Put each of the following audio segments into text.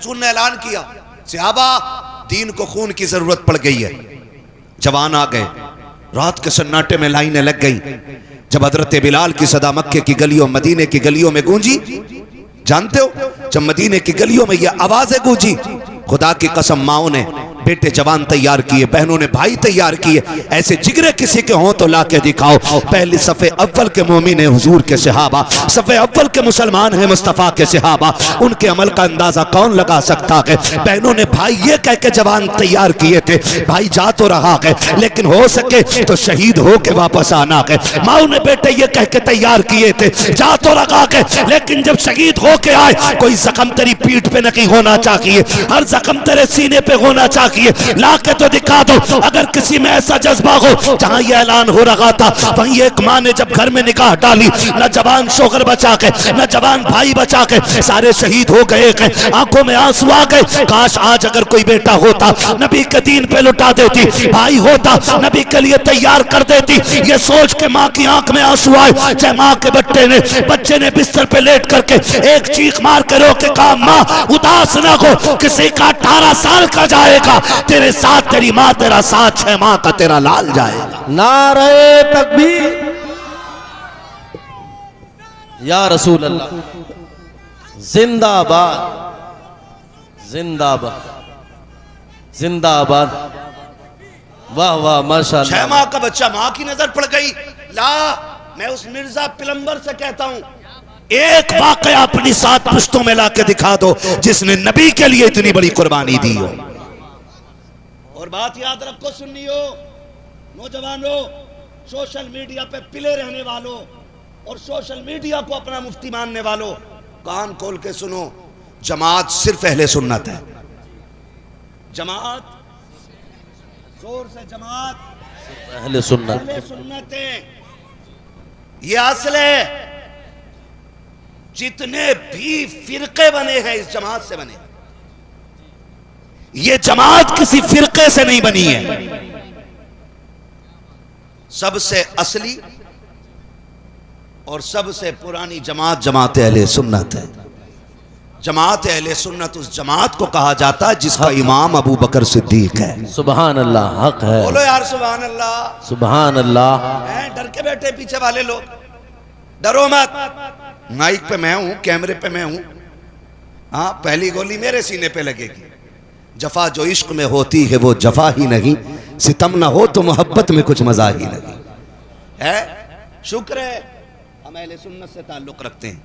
हुजूर ने ऐलान किया, सहाबा दीन को खून की जरूरत पड़ गई है। जवान आ गए, रात के सन्नाटे में लाइनें लग गई। जब हजरत बिलाल की सदा मक्के की गलियों, मदीने की गलियों में गूंजी, जानते हो जब मदीने की गलियों में यह आवाजें गूंजी, खुदा की कसम माओ ने बेटे जवान तैयार किए, बहनों ने भाई तैयार किए। ऐसे जिगरे किसी के हों तो लाके दिखाओ। पहले सफ़े अव्वल के मोमिन है हुजूर के सहाबा, सफ़े अव्वल के मुसलमान है मुस्तफ़ा के सहाबा। उनके अमल का अंदाजा कौन लगा सकता है। बहनों ने भाई ये कह के जवान तैयार किए थे, भाई जा तो रहा है लेकिन हो सके तो शहीद हो के वापस आना है। माओ ने बेटे ये कह के तैयार किए थे, जा तो रहा है लेकिन जब शहीद हो के आए, कोई जख्म तेरी पीठ पे नहीं होना चाहिए, हर जख्म तेरे सीने पे होना चाहिए। ला के तो दिखा दो। अगर किसी में ऐसा जज्बा हो, जहां यह ऐलान हो रहा था वहीं एक माँ ने जब घर में निकाह डाली, न जवान शोहर बचा के, न जवान भाई बचा के, सारे शहीद हो गए, आंखों में आंसू आ गए। काश आज अगर कोई बेटा होता, नबी के दीन पे लुटा देती, भाई होता नबी के लिए तैयार कर देती। ये सोच के माँ की आंख में आंसू आए। चाहे माँ के बच्चे ने बिस्तर पे लेट करके एक चीख मार के रो के कहा, माँ उदास ना हो, किसी का 18 साल का जाएगा तेरे साथ, तेरी माँ तेरा साथ, 6 माह का तेरा लाल जाएगा। नारे तकबीर या रसूल अल्लाह, जिंदाबाद जिंदाबाद जिंदाबाद। वाह वाह माशाअल्लाह। 6 माह का बच्चा, माँ की नजर पड़ गई। ला मैं उस मिर्जा पिलंबर से कहता हूं, एक वाकया अपनी 7 पुश्तों में ला के दिखा दो जिसने नबी के लिए इतनी बड़ी कुर्बानी दी हो। और बात याद रखो सुन्नियो, नौजवानों, सोशल मीडिया पे पिले रहने वालों और सोशल मीडिया को अपना मुफ्ती मानने वालों, कान खोल के सुनो, जमात सिर्फ अहले सुन्नत है। जमात, जोर से जमात अहले सुन्नत, अहले सुन्नत है। ये असल है। जितने भी फिरके बने हैं इस जमात से बने। ये जमात किसी फिरके से नहीं बनी है। सबसे असली और सबसे पुरानी जमात जमात अहले सुन्नत है। जमात अहले सुन्नत उस जमात को कहा जाता है जिसका इमाम अबू बकर सिद्दीक है। सुभान अल्लाह, हक है। बोलो यार सुभान अल्लाह, सुभान अल्लाह। डर के बैठे पीछे वाले लोग, डरो मत। माइक पे मैं हूं, कैमरे पे मैं हूं। हाँ, पहली गोली मेरे सीने पे लगेगी। जफा जो इश्क में होती है वो जफा ही नहीं, सितम ना हो तो मोहब्बत में कुछ मजा ही नहीं है। शुक्र है हम अहले सुन्नत से ताल्लुक रखते हैं,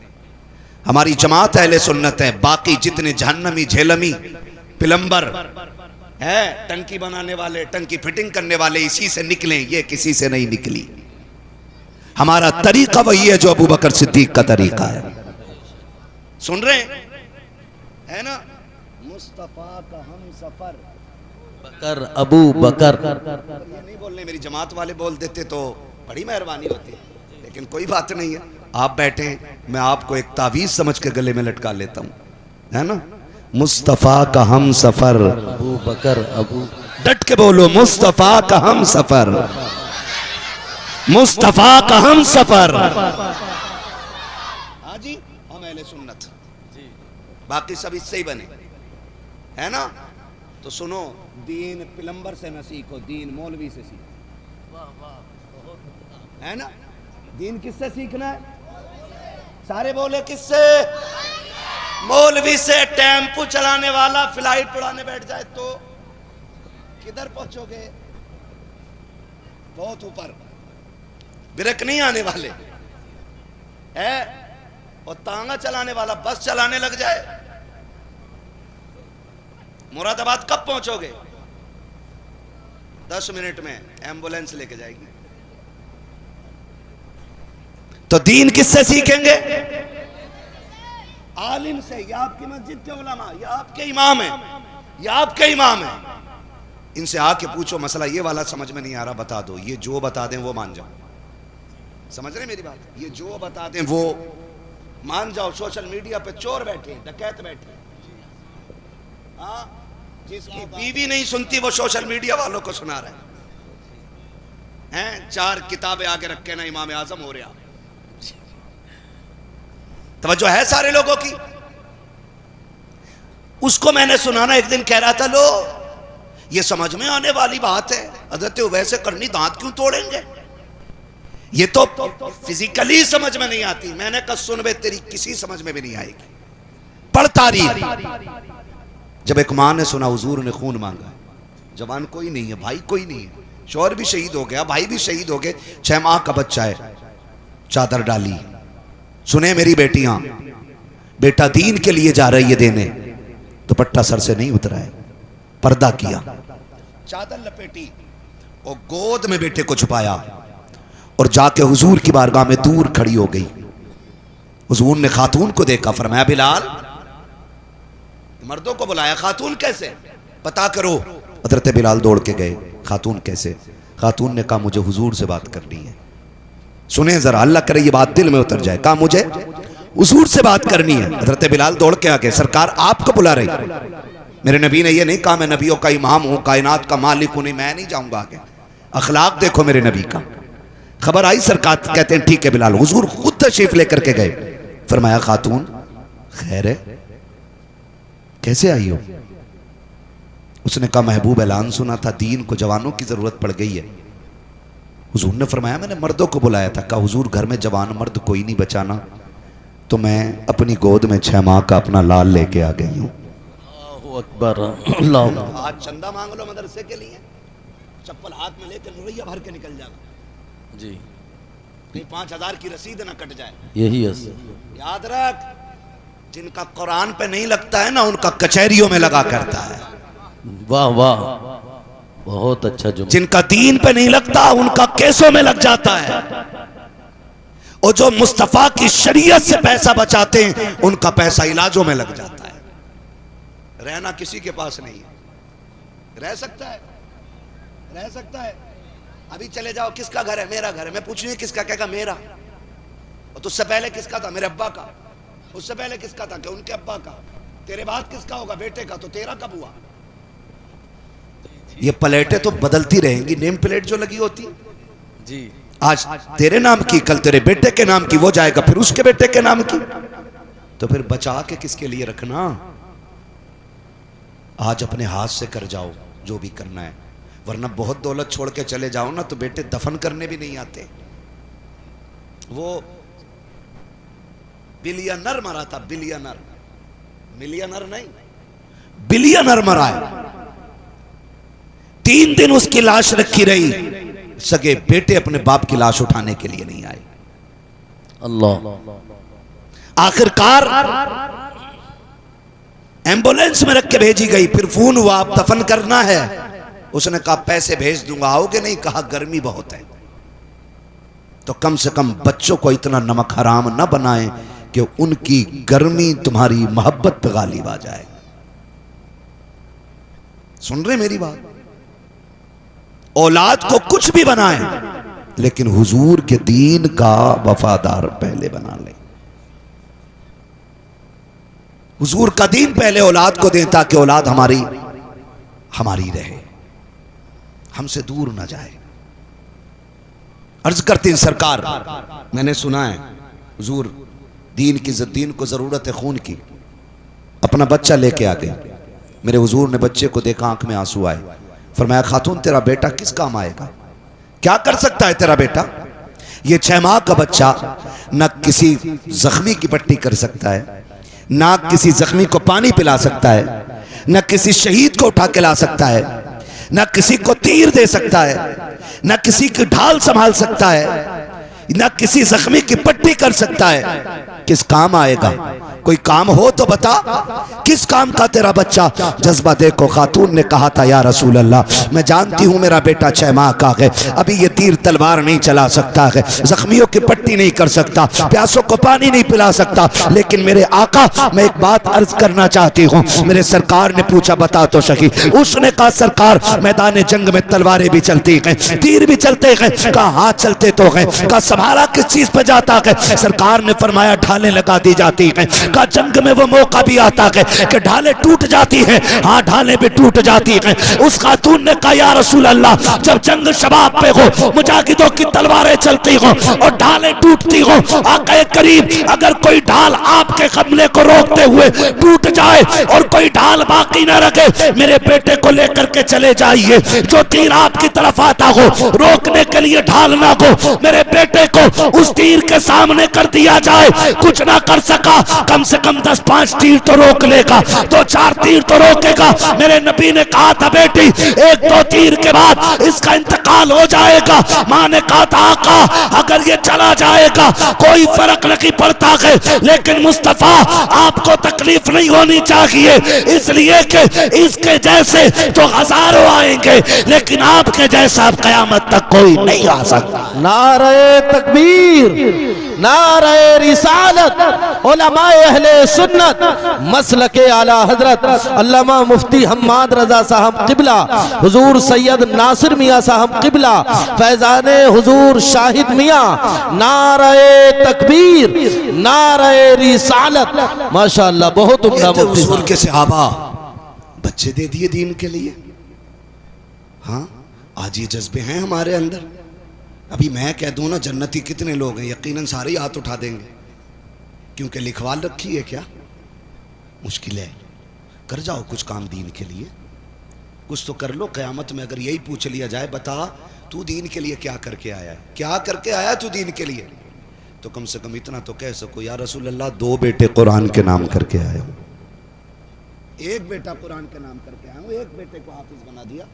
हमारी जमात अहले सुन्नत है। बाकी जितने जहन्नमी झेलमी पिलंबर है, टंकी बनाने वाले, टंकी फिटिंग करने वाले, इसी से निकले, ये किसी से नहीं निकली। हमारा तरीका वही है जो अबू बकर सिद्दीक का तरीका है। सुन रहे है ना, मुस्तफा का हम सफर बकर अबू बकर। ये नहीं बोलने, मेरी जमात वाले बोल देते तो बड़ी मेहरबानी होती, लेकिन कोई बात नहीं है। आप बैठे, मैं आपको एक तावीज समझ के गले में लटका लेता हूं, है ना। मुस्तफा का हम सफर, अबू बकर अबू, डट के बोलो, मुस्तफा का हम सफर, मुस्तफा का हम सफर। हाँ जी, हम अहले सुन्नत, बाकी सब इससे ही बने, है ना। तो सुनो, दीन पिलंबर से न सीखो, दीन मौलवी से सीखो, है ना। दीन किससे सीखना है? सारे बोले किससे? मौलवी से। टेम्पो चलाने वाला फ्लाइट उड़ाने बैठ जाए तो किधर पहुंचोगे? बहुत ऊपर, ब्रेक नहीं आने वाले है। और तांगा चलाने वाला बस चलाने लग जाए, मुरादाबाद कब पहुंचोगे? 10 मिनट में एम्बुलेंस लेके जाएगी। तो दीन किससे सीखेंगे? आलिम से। ये आपकी मस्जिद के उलमा, ये आपके इमाम है, ये आपके इमाम है। इनसे आके पूछो, मसला ये वाला समझ में नहीं आ रहा, बता दो। ये जो बता दें वो मान जाओ। समझ रहे मेरी बात? ये जो बता दें वो मान जाओ। सोशल मीडिया पे चोर बैठे, डकैत बैठे, हाँ, जिसकी बीवी नहीं सुनती वो सोशल मीडिया वालों को सुना रहे हैं। 4 किताबें आगे रखे ना, इमाम आजम हो रहा। तवज्जो है सारे लोगों की? उसको मैंने सुनाना, एक दिन कह रहा था लो ये समझ में आने वाली बात है, हजरत वैसे करनी दांत क्यों तोड़ेंगे, ये तो फिजिकली समझ में नहीं आती। मैंने कहा सुन बे तेरी किसी समझ में भी नहीं आएगी, पढ़ तारीख। जब एक मां ने सुना हुजूर ने खून मांगा, जवान कोई नहीं है, भाई कोई नहीं है, शौहर भी शहीद हो गया, भाई भी शहीद हो गए, 6 माह का बच्चा है, चादर डाली। सुने मेरी बेटियां, बेटा दीन के लिए जा रही है देने, दुपट्टा सर से नहीं उतरा है, पर्दा किया, चादर लपेटी और गोद में बेटे को छुपाया और जाके हुजूर की बारगाह में दूर खड़ी हो गई। हुजूर ने खातून को देखा, फरमाया बिलाल, मर्दों को बुलाया, खातून कैसे पता करो। हजरत बिलाल दौड़ के गए, खातून कैसे? खातून ने कहा मुझे हुजूर से बात करनी है। सुने जरा, अल्लाह करे ये बात दिल में उतर जाए। कहा मुझे हुजूर से बात करनी है। हजरत बिलाल दौड़ के आ गए, सरकार आपको बुला रही। मेरे नबी ने ये नहीं कहा मैं नबियों का इमाम हूं, कायनात का मालिक हूं, नहीं मैं नहीं जाऊंगा आगे। अखलाक देखो मेरे नबी का। खबर आई, सरकार कहते हैं ठीक है बिलाल। हुजूर खुद तशरीफ लेकर के गए, फरमाया खातून खैर है, कैसे आई हो? उसने कहा महबूब ऐलान सुना था, दीन को जवानों की जरूरत पड़ गई है। हुजूर ने फरमाया मैंने मर्दों को बुलाया था। कहा हुजूर घर में जवान मर्द कोई नहीं बचाना, तो मैं अपनी गोद में 6 माह का अपना लाल लेके आ गई हूँ। अकबर। आज चंदा मांग लो मदरसे के लिए, चप्पल हाथ में लेकर रुपया भर के निकल जाना जी, कहीं 5000 की रसीद ना कट जाए। यही है। याद रख, जिनका कुरान पे नहीं लगता है ना, उनका कचहरियों में लगा करता है। वाह वाह, बहुत अच्छा जुमला। जिनका दीन पे नहीं लगता उनका केसों में लग जाता है, और जो मुस्तफा की शरीयत से पैसा बचाते हैं उनका पैसा इलाजों में लग जाता है। रहना किसी के पास नहीं है, रह सकता है, रह सकता है। अभी चले जाओ, किसका घर है? मेरा घर है। मैं पूछ रही हूं किसका, कहेगा मेरा। और तुझसे पहले किसका था? मेरे अब्बा का। उससे पहले किसका था? कि उनके अब्बा का। तेरे बाद किसका होगा? बेटे का। तो तेरा कब हुआ? ये प्लेटें तो बदलती रहेंगी, नेम प्लेट जो लगी होती जी, आज तेरे नाम की, कल तेरे बेटे के नाम की, वो जाएगा फिर उसके बेटे के नाम की। तो फिर बचा के किसके लिए रखना? आज अपने हाथ से कर जाओ जो भी करना है, वरना बहुत दौलत छोड़ के चले जाओ ना तो बेटे दफन करने भी नहीं आते। वो बिलियनर मरा था, बिलियनर, मिलियनर नहीं, बिलियनर मरा है। 3 दिन उसकी लाश रखी रही, सगे बेटे अपने बाप की लाश उठाने के लिए नहीं आए। अल्लाह। आखिरकार एम्बुलेंस में रख के भेजी गई, फिर फोन हुआ आप दफन करना है। उसने कहा पैसे भेज दूंगा, आओगे नहीं? कहा गर्मी बहुत है। तो कम से कम बच्चों को इतना नमक हराम न बनाएं कि उनकी गर्मी तुम्हारी मोहब्बत पे गालिब आ जाए। सुन रहे मेरी बात? औलाद को कुछ भी बनाएं, लेकिन हुजूर के दीन का वफादार पहले बना ले। हुजूर का दीन पहले औलाद को दें, ताकि औलाद हमारी रहे, हमसे दूर ना जाए। अर्ज करते हैं सरकार, मैंने सुना है हुजूर दीन को जरूरत है खून की, अपना बच्चा लेके आ गए। मेरे हुजूर ने बच्चे को देखा, आंख में आंसू आए। फरमाया खातून तेरा बेटा किस काम आएगा? क्या कर सकता है तेरा बेटा? ये 6 माह का बच्चा न किसी जख्मी की पट्टी कर सकता है, ना किसी जख्मी को पानी पिला सकता है, न किसी शहीद को उठा के ला सकता है, न किसी को तीर दे सकता है, न किसी की ढाल संभाल सकता है, न किसी जख्मी की पट्टी कर सकता है। किस काम आएगा? कोई काम हो तो बता, किस काम का तेरा बच्चा? जज्बा देखो, खातून ने कहा था या रसूल अल्लाह, मैं जानती हूँ मेरा बेटा 6 माह का है, अभी ये तीर तलवार नहीं चला सकता है, जख्मियों की पट्टी नहीं कर सकता, प्यासों को पानी नहीं पिला सकता, लेकिन मेरे आका मैं एक बात अर्ज करना चाहती हूँ। मेरे सरकार ने पूछा बता तो सही। उसने कहा सरकार मैदान जंग में तलवारें भी चलती हैं, तीर भी चलते हैं। कहा हाथ चलते तो हैं। कहा संभाला किस चीज पे जाता है? सरकार ने फरमाया ढालें लगा दी जाती हैं। का जंग में वो मौका भी आता है कि ढालें टूट जाती हैं, हाँ ढालें भी टूट जाती हैं। उस खातून ने कहा या रसूल अल्लाह, जब जंग शबाब पे हो, मुजाहिदों की तलवारें चलती हो और ढालें टूटती हो, आका करीम अगर कोई ढाल आपके हमले को रोकते हुए टूट जाए और कोई ढाल बाकी न रखे, मेरे बेटे को लेकर के चले जाइए। जो तीर आपकी तरफ आता हो, रोकने के लिए ढाल ना हो, मेरे बेटे को उस तीर के सामने कर दिया जाए। कुछ ना कर सका, कम से कम 10-5 तीर तो रोक लेगा, 2-4 तीर तो रोकेगा। मेरे नबी ने कहा था बेटी 1-2 तीर के बाद इसका इंतकाल हो जाएगा। माँ ने कहा था आका अगर ये चला जाएगा कोई फर्क नहीं पड़ता है, लेकिन मुस्तफा आपको तकलीफ नहीं होनी चाहिए, इसलिए कि इसके जैसे तो हजारों आएंगे लेकिन आपके जैसा अब कयामत तक कोई नहीं आ सकता। नारे तकबीर, नारे रिसालत, उलमाए अहले सुन्नत, मसलके आला हजरत अल्लामा मुफ्ती हम्माद रजा साहब किबला, हुजूर सैयद नासिर मियाँ साहब किबला, फैजाने हुजूर शाहिद मियाँ, नारे तकबीर, नारे रिसालत, माशाअल्लाह बहुत उम्दा मुफ्ती हुजूर के सहाबा बच्चे दे दिए दीन के लिए। हाँ आज ये जज्बे हैं हमारे अंदर। अभी मैं कह दूं ना जन्नती कितने लोग हैं, यकीनन सारे ही हाथ उठा देंगे, क्योंकि लिखवाल रखी है क्या, मुश्किल है। कर जाओ कुछ काम दीन के लिए, कुछ तो कर लो। क़यामत में अगर यही पूछ लिया जाए बता तू दीन के लिए क्या करके आया है, क्या करके आया तू दीन के लिए, तो कम से कम इतना तो कह सको या रसूल अल्लाह 2 बेटे कुरान के नाम करके आया हूँ, 1 बेटा कुरान के नाम करके आया हूँ, 1 बेटे को हाफिज बना दिया,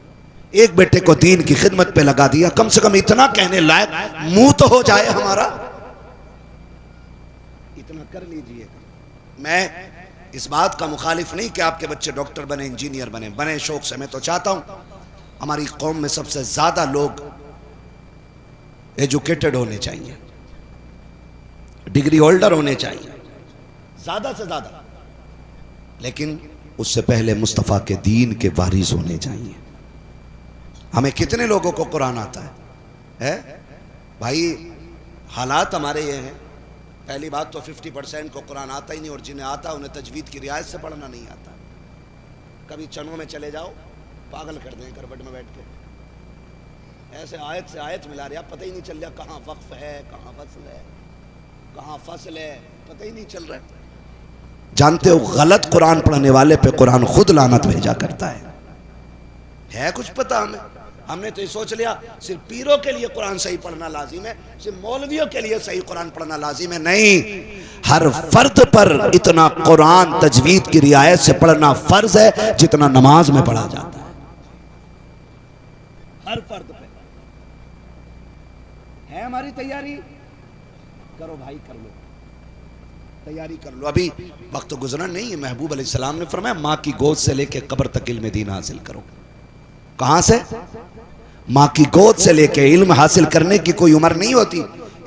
1 बेटे को दीन की खिदमत पे लगा दिया। कम से कम इतना कहने लायक मुंह तो हो जाए हमारा, इतना कर लीजिए। मैं इस बात का मुखालिफ नहीं कि आपके बच्चे डॉक्टर बने, इंजीनियर बने, बने शौक से। मैं तो चाहता हूं हमारी कौम में सबसे ज्यादा लोग एजुकेटेड होने चाहिए, डिग्री होल्डर होने चाहिए, ज्यादा से ज्यादा, लेकिन उससे पहले मुस्तफ़ा के दीन के वारिस होने चाहिए। हमें कितने लोगों को कुरान आता है भाई? हालात हमारे ये हैं, पहली बात तो 50% को कुरान आता ही नहीं, और जिन्हें आता उन्हें तजवीद की रियायत से पढ़ना नहीं आता। कभी चनों में चले जाओ, पागल कर दें करवट में बैठ के, ऐसे आयत से आयत मिला रहे, पता ही नहीं चल रहा कहाँ वक्फ है, कहाँ फसल है, कहाँ फसल है, पता ही नहीं चल रहा। जानते हो गलत कुरान पढ़ने वाले पे कुरान खुद लानत भेजा करता है कुछ पता हमें? हमने तो ये सोच लिया सिर्फ पीरों के लिए कुरान सही पढ़ना लाजिम है, सिर्फ मौलवियों के लिए सही कुरान पढ़ना लाजिम है। नहीं, हर फर्द पर इतना कुरान तजवीद की रियायत से पढ़ना फर्ज है जितना नमाज में पढ़ा जाता है। हर फर्द पे है हमारी तैयारी, करो भाई, कर लो, तैयारी कर लो। अभी वक्त गुजरा नहीं है, महबूब अलैहिस्सलाम ने फरमाया माँ की गोद से लेके कब्र तक इल्म दीन हासिल करो। कहां से? माँ की गोद से लेके इल्म हासिल करने की कोई उम्र नहीं होती।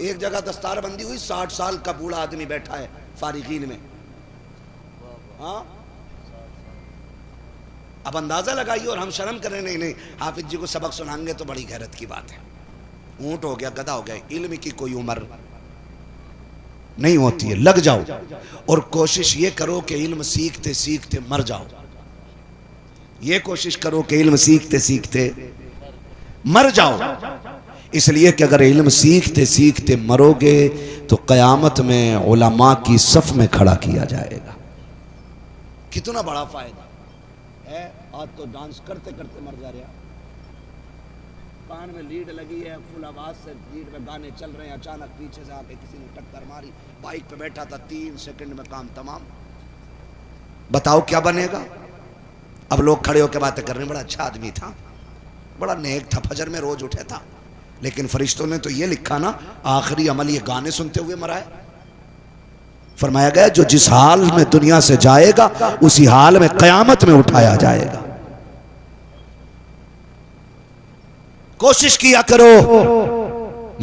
एक जगह दस्तार बंदी हुई, 60 साल का बूढ़ा आदमी बैठा है फारिगीन में। हाँ, अब अंदाजा लगाइए, और हम शर्म करें, नहीं हाफिज जी को सबक सुनाएंगे तो बड़ी गैरत की बात है। ऊंट हो गया, गधा हो गया, इल्म की कोई उम्र नहीं होती है। लग जाओ और कोशिश ये करो कि इल्म सीखते सीखते मर जाओ। ये कोशिश करो कि इल्म सीखते सीखते मर जाओ, इसलिए कि अगर इल्म सीखते सीखते मरोगे तो क़यामत में उलमा की सफ में खड़ा किया जाएगा। कितना बड़ा फायदा है। आज तो डांस करते करते मर जा रहा, कान में लीड लगी है, फुल आवाज से लीड में गाने चल रहे हैं, अचानक पीछे से आके किसी ने टक्कर मारी, बाइक पे बैठा था, 3 सेकंड में काम तमाम। बताओ क्या बनेगा? अब लोग खड़े होकर बातें कर रहे हैं, बड़ा अच्छा आदमी था, बड़ा नेक था, फजर में रोज उठे था, लेकिन फरिश्तों ने तो ये लिखा ना आखिरी अमल ये गाने सुनते हुए मरा है। फरमाया गया जो जिस हाल में दुनिया से जाएगा उसी हाल में क़यामत में उठाया जाएगा। कोशिश किया करो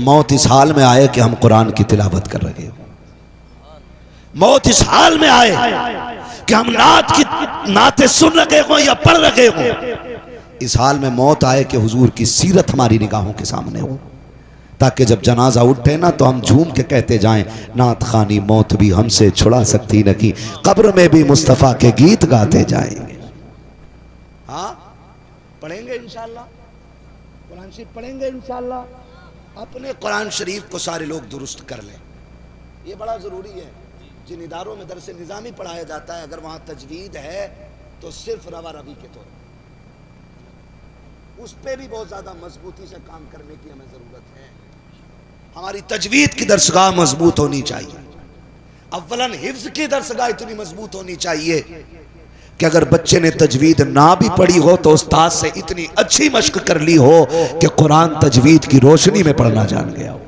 मौत इस हाल में आए कि हम कुरान की तिलावत कर रहे हो, मौत इस हाल में आए कि हम नाते सुन रहे हो या पढ़ रहे हो, इस हाल में मौत आए कि हुजूर की सीरत हमारी निगाहों के सामने हो। ताकि जब जनाजा उठे ना तो हम झूम के कहते जाएं, नात खानी मौत भी हमसे छुड़ा सकती न की, कब्र में भी मुस्तफ़ा के गीत गाते जाएंगे। हाँ पढ़ेंगे इंशाअल्लाह, कुरान शरीफ पढ़ेंगे इंशाअल्लाह। अपने कुरान शरीफ को सारे लोग दुरुस्त कर लें, ये बड़ा ज़रूरी है। जिन इदारों में दरस निज़ामी पढ़ाया जाता है, अगर वहाँ तजवीद है तो सिर्फ रवा रवी के तौर उस पर भी बहुत ज़्यादा मजबूती से काम करने की हमें ज़रूरत है। हमारी तजवीद की दरसगाह मजबूत होनी चाहिए। अव्वलन हिफ्ज़ की दरसगाह इतनी मजबूत होनी चाहिए कि अगर बच्चे ने तजवीद ना भी पढ़ी हो तो उस्ताद से इतनी अच्छी मश्क कर ली हो कि कुरान तजवीद की रोशनी में पढ़ना जान गया हो।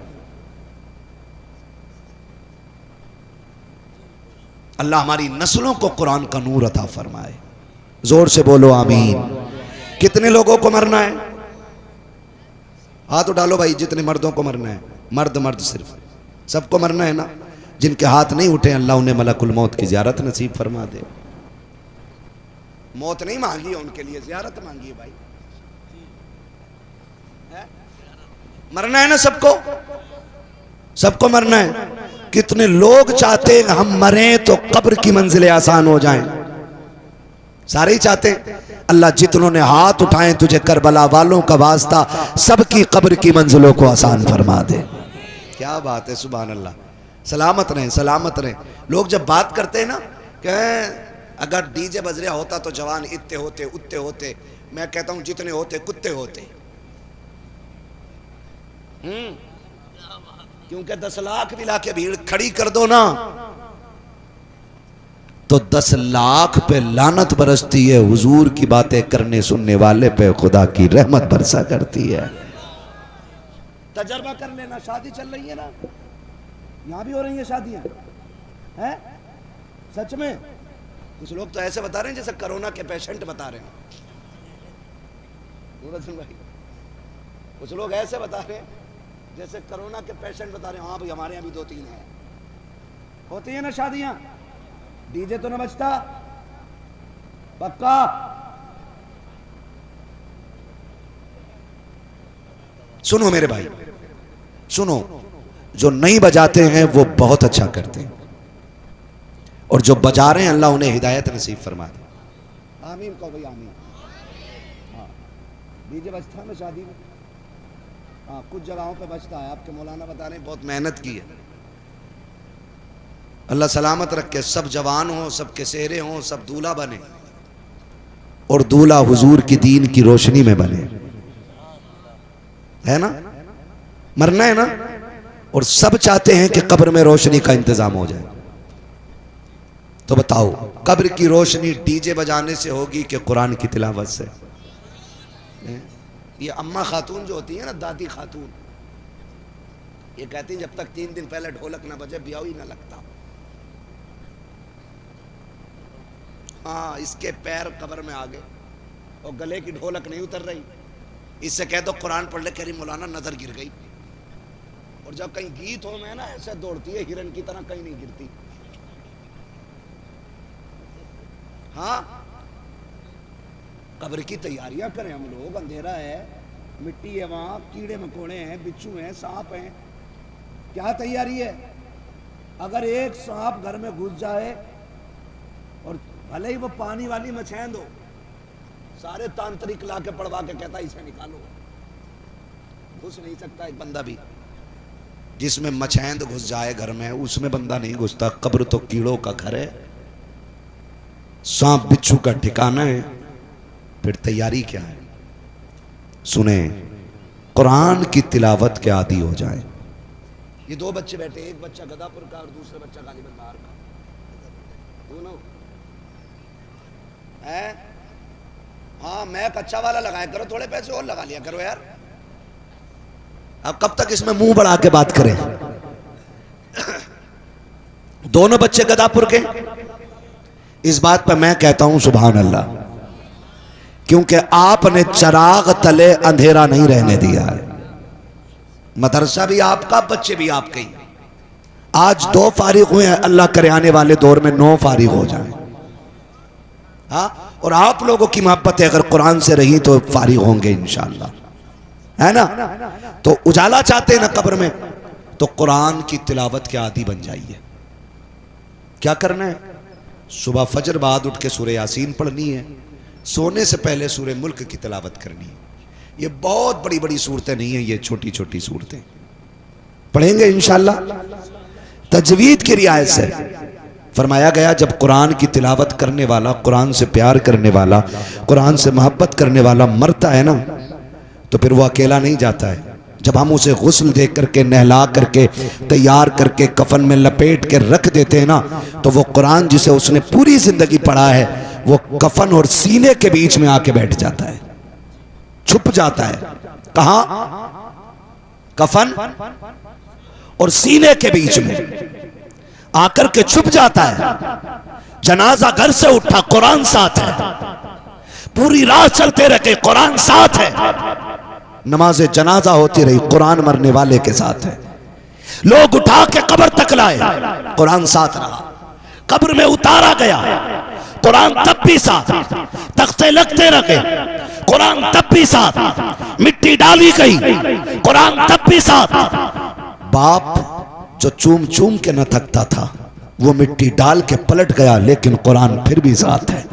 अल्लाह हमारी नस्लों को कुरान का नूर अता फरमाए। जोर से बोलो आमीन। कितने लोगों को मरना है? हाथ उठा लो भाई, जितने मर्दों को मरना है। मर्द मर्द सिर्फ सबको मरना है ना? जिनके हाथ नहीं उठे अल्लाह उन्हें मलकुल मौत की ज़ियारत नसीब फरमा दे। मौत नहीं मांगी है उनके लिए, ज़ियारत मांगी है भाई। मरना है ना सबको, सबको मरना है। कितने लोग चाहते हैं हम मरें तो कब्र की मंजिलें आसान हो जाएं? सारे ही चाहते हैं। अल्लाह जितनों ने हाथ उठाए तुझे करबला वालों का वास्ता सबकी कब्र की मंजिलों को आसान फरमा दे। क्या बात है, सुभान अल्लाह। सलामत रहें, सलामत रहें। लोग जब बात करते हैं ना कि अगर डीजे बज रहा होता तो जवान इतने होते उतने होते, मैं कहता हूं जितने होते कुत्ते होते। क्योंकि 10 लाख भी लाके भीड़ खड़ी कर दो ना तो 10 लाख पे लानत बरसती है, हुजूर की बातें करने सुनने वाले पे खुदा की रहमत बरसा करती है। तजर्बा कर लेना। शादी चल रही है ना, यहां भी हो रही है शादियां, हैं? सच में कुछ लोग तो ऐसे बता रहे हैं जैसे कोरोना के पेशेंट बता रहे हैं। भाई कुछ लोग ऐसे बता रहे हैं जैसे कोरोना के पेशेंट बता रहे हैं। हाँ भाई हमारे यहाँ भी 2-3 हैं। होती है ना शादियां, डीजे तो न बजता पक्का। सुनो मेरे भाई, सुनो, जो नहीं बजाते हैं वो बहुत अच्छा करते हैं, और जो बजा रहे हैं अल्लाह उन्हें हिदायत नसीब फरमा दे। आमीन कहो भाई, आमीन। हाँ डीजे बजता है ना शादी में? हाँ कुछ जगहों पे बजता है। आपके मौलाना बता रहे हैं बहुत मेहनत की है। अल्लाह सलामत रखे, सब जवान हो, सबके सेहरे हों, सब दूल्हा बने और दूल्हा हुजूर की दीन की रोशनी में बने। है ना? मरना है ना? और सब चाहते हैं कि कब्र में रोशनी का इंतजाम हो जाए। तो बताओ कब्र की रोशनी डीजे बजाने से होगी कि कुरान की तिलावत से? ये अम्मा खातून जो होती है ना, दादी खातून, ये कहती है जब तक 3 दिन पहले ढोलक ना बजे ब्याह ही ना लगता। हाँ इसके पैर कब्र में आ गए और गले की ढोलक नहीं उतर रही। इससे कह दो कुरान पढ़ ले, कह रही मौलाना नजर गिर गई। और जब कहीं गीत हो में ना ऐसे दौड़ती है हिरन की तरह, कहीं नहीं गिरती। हाँ कब्र की तैयारियां करें हम लोग। अंधेरा है, मिट्टी है, वहां कीड़े मकोड़े हैं, बिच्छू हैं, सांप हैं। क्या तैयारी है? अगर एक सांप घर में घुस जाए और भले ही वो पानी वाली मछैंद हो, सारे तांत्रिक ला के पढ़वा के कहता इसे निकालो। घुस नहीं सकता एक बंदा भी। जिसमें मछैंद घुस जाए घर में, उसमें बंदा नहीं घुसता। कब्र तो कीड़ों का घर है, सांप बिच्छू का ठिकाना है। फिर तैयारी क्या है? सुने, कुरान की तिलावत के आदी हो जाए। ये 2 बच्चे बैठे, एक बच्चा गदापुर का और दूसरा बच्चा गालिबन बाहर का, दोनों है। हाँ मैं कच्चा वाला लगाया करो, थोड़े पैसे और लगा लिया करो यार। अब कब तक इसमें मुंह बढ़ा के बात करें? दोनों बच्चे गदापुर के। इस बात पर मैं कहता हूं सुभान अल्लाह, क्योंकि आपने चराग तले अंधेरा नहीं रहने दिया है। मदरसा भी आपका, बच्चे भी आपके ही। आज 2 फारिग हुए हैं, अल्लाह करे आने वाले दौर में 9 फारिग हो जाएं। हाँ और आप लोगों की मोहब्बत अगर कुरान से रही तो फारिग होंगे इंशाअल्लाह। है ना। तो उजाला चाहते हैं ना कब्र में, तो कुरान की तिलावत के आदी बन जाइए। क्या करना है? सुबह फजर बाद उठ के सूरह यासीन पढ़नी है, सोने से पहले सूरह मुल्क की तिलावत करनी है। ये बहुत बड़ी बड़ी सूरतें नहीं है, ये छोटी छोटी सूरतें पढ़ेंगे इंशाअल्लाह तजवीद की रियायत से। फरमाया गया जब कुरान की तिलावत करने वाला, कुरान से प्यार करने वाला, कुरान से मोहब्बत करने वाला मरता है ना, तो फिर वो अकेला नहीं जाता है। जब हम उसे गुस्ल दे करके, नहला करके, तैयार करके, कफन में लपेट के रख देते हैं ना, तो वो कुरान जिसे उसने पूरी जिंदगी पढ़ा है, वो कफन और सीने के बीच में आके बैठ जाता है, छुप जाता है। कहां? कफन और सीने के बीच में आकर के छुप जाता है। जनाजा घर से उठा, कुरान साथ है, पूरी रात चलते रहे, कुरान साथ है। नमाज जनाजा होती रही, कुरान मरने वाले के साथ है। लोग उठा के कब्र तक लाए, कुरान साथ रहा। कब्र में उतारा गया, कुरान तब भी साथ। तख्ते लगते रखे, कुरान तब भी साथ। मिट्टी डाली गई, कुरान तब भी साथ। बाप जो चूम चूम के न थकता था, वो मिट्टी डाल के पलट गया, लेकिन कुरान फिर भी साथ है।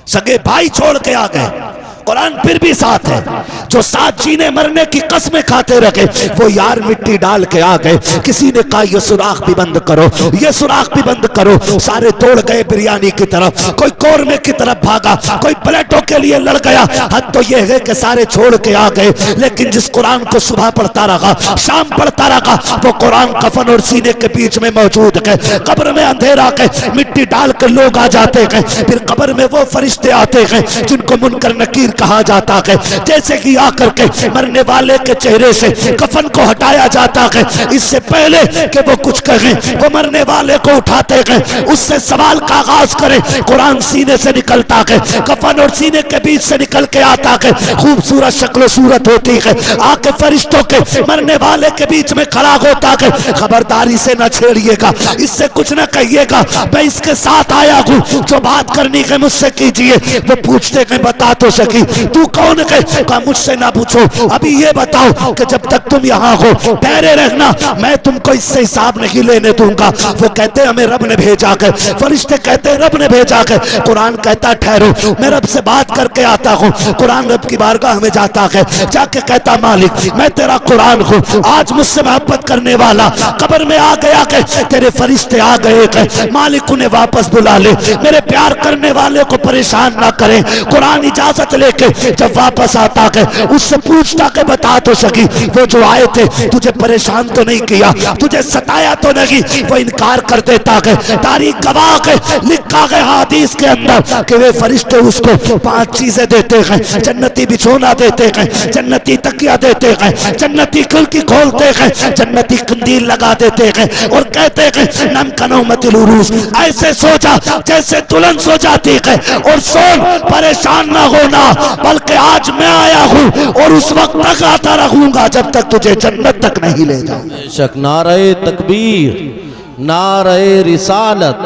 सगे भाई छोड़ के आ गए, कुरान फिर भी साथ है। जो साथ जीने मरने की कसमें खाते रखे, वो यार मिट्टी डाल के आ गए। किसी ने कहा ये सुराख भी बंद करो, ये सुराख भी बंद करो। सारे दौड़ गए बिरयानी की तरफ, कोई कौरमे की तरफ भागा, कोई प्लेटों के लिए लड़ गया। हद तो ये है कि सारे छोड़ के आ गए, लेकिन जिस कुरान को सुबह पढ़ता रहा, शाम पढ़ता रहा, वो कुरान कफन और सीने के बीच में मौजूद है। कब्र में अंधेरा के मिट्टी डाल कर लोग आ जाते हैं, फिर कब्र में वो फरिश्ते आते हैं जिनको मुनकर नकीर कहा जाता है। जैसे कि आकर के मरने वाले के चेहरे से कफन को हटाया जाता है, इससे पहले कि वो कुछ कहें, वो मरने वाले को उठाते हैं, उससे सवाल का आगाज करें। कुरान सीने से निकलता है, कफन और सीने के बीच से निकल के आता है। खूबसूरत शक्ल सूरत होती है, आके फरिश्तों के मरने वाले के बीच में खड़ा होता है। खबरदारी से न छेड़िएगा, इससे कुछ न कहिएगा, मैं इसके साथ आया हूँ, जो बात करनी है मुझसे कीजिए। वो पूछते हैं बता तो सकी तू कौन है? कहा मुझसे ना पूछो, अभी ये बताओ कि जब तक तुम यहाँ हो ठहरे रहना, मैं तुमको इससे हिसाब नहीं लेने दूंगा। वो कहते हमें रब ने भेजा कर, फरिश्ते कहते रब ने भेजा कर। कुरान कहता ठहरो, मैं रब से बात करके आता हूँ। कुरान रब की बारगाह में जाता है, जाके कहता मालिक मैं तेरा कुरान हूँ, आज मुझसे मोहब्बत करने वाला कब्र में आ गया के तेरे फरिश्ते आ गए के, मालिक उन्हें वापस बुला ले, मेरे प्यार करने वाले को परेशान ना करें। कुरान इजाजत लेके जब वापस आता है, उससे पूछता के बता तो सकी वो जो आए थे तुझे परेशान तो नहीं किया, तुझे सताया तो नहीं? वो इनकार कर देता है। तारीख गवाह है, लिखा है हदीस के अंदर कि वे फरिश्ते उसको 5 चीजें देते हैं। जन्नती बिछोना देते हैं, जन्नती तकिया देते हैं, जन्नती खिड़की खोलते हैं, जन्नती कंदील लगा देते हैं और कहते हैं नम कनौमतिल उरूस, ऐसे सो जा जैसे दुल्हन सो जाती है, और सोन परेशान ना होना, बल्कि आज मैं आया हूँ और उस वक्त तक आता रहूंगा जब तक तुझे जन्नत तक नहीं ले जाऊं। बेशक नारे तकबीर, नारे रिसालत,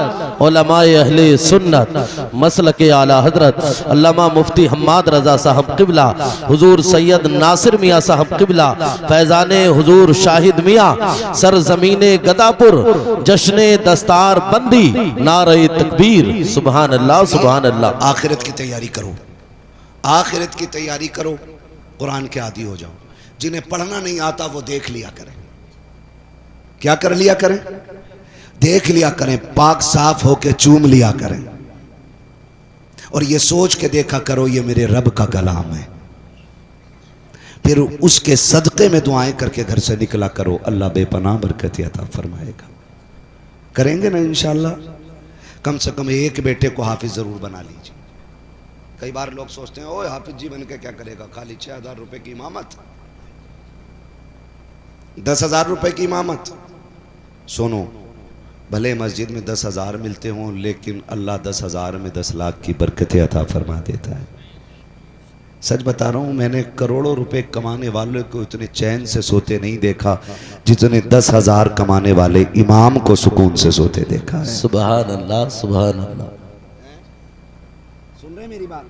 उलमाए अहले सुन्नत, मसलके आला हजरत अल्लामा मुफ्ती हम्माद रजा साहब किबला, हुजूर सैयद नासिर मियाँ साहब किबला, फैजाने हुजूर शाहिद मियाँ, सरजमीने गदापुर, जश्ने दस्तार बंदी, नारे तकबीर, सुबहान अल्लाह सुबहान अल्लाह। आखिरत की तैयारी करो, आखिरत की तैयारी करो, कुरान के आदी हो जाओ। जिन्हें पढ़ना नहीं आता वो देख लिया करें। क्या कर लिया करें? देख लिया करें, पाक साफ होके चूम लिया करें, और ये सोच के देखा करो ये मेरे रब का कलाम है। फिर उसके सदक़े में दुआएं करके घर से निकला करो, अल्लाह बेपनाह बरकत अता फरमाएगा। करेंगे ना इंशाअल्लाह? कम से कम एक बेटे को हाफिज जरूर बना लीजिए। कई बार लोग सोचते हैं ओए हाफिज जी बन के क्या करेगा, खाली 6000 रुपए की इमामत, 10,000 रुपए की इमामत। सुनो, भले मस्जिद में 10,000 मिलते हों, लेकिन अल्लाह 10,000 में 10 लाख की बरकतें अता फरमा देता है। सच बता रहा हूं, मैंने करोड़ों रुपए कमाने वालों को इतने चैन से सोते नहीं देखा जितने 10,000 कमाने वाले इमाम को सुकून से सोते देखा है। सुभान अल्लाह सुभान अल्लाह। सुन रहे मेरी बात?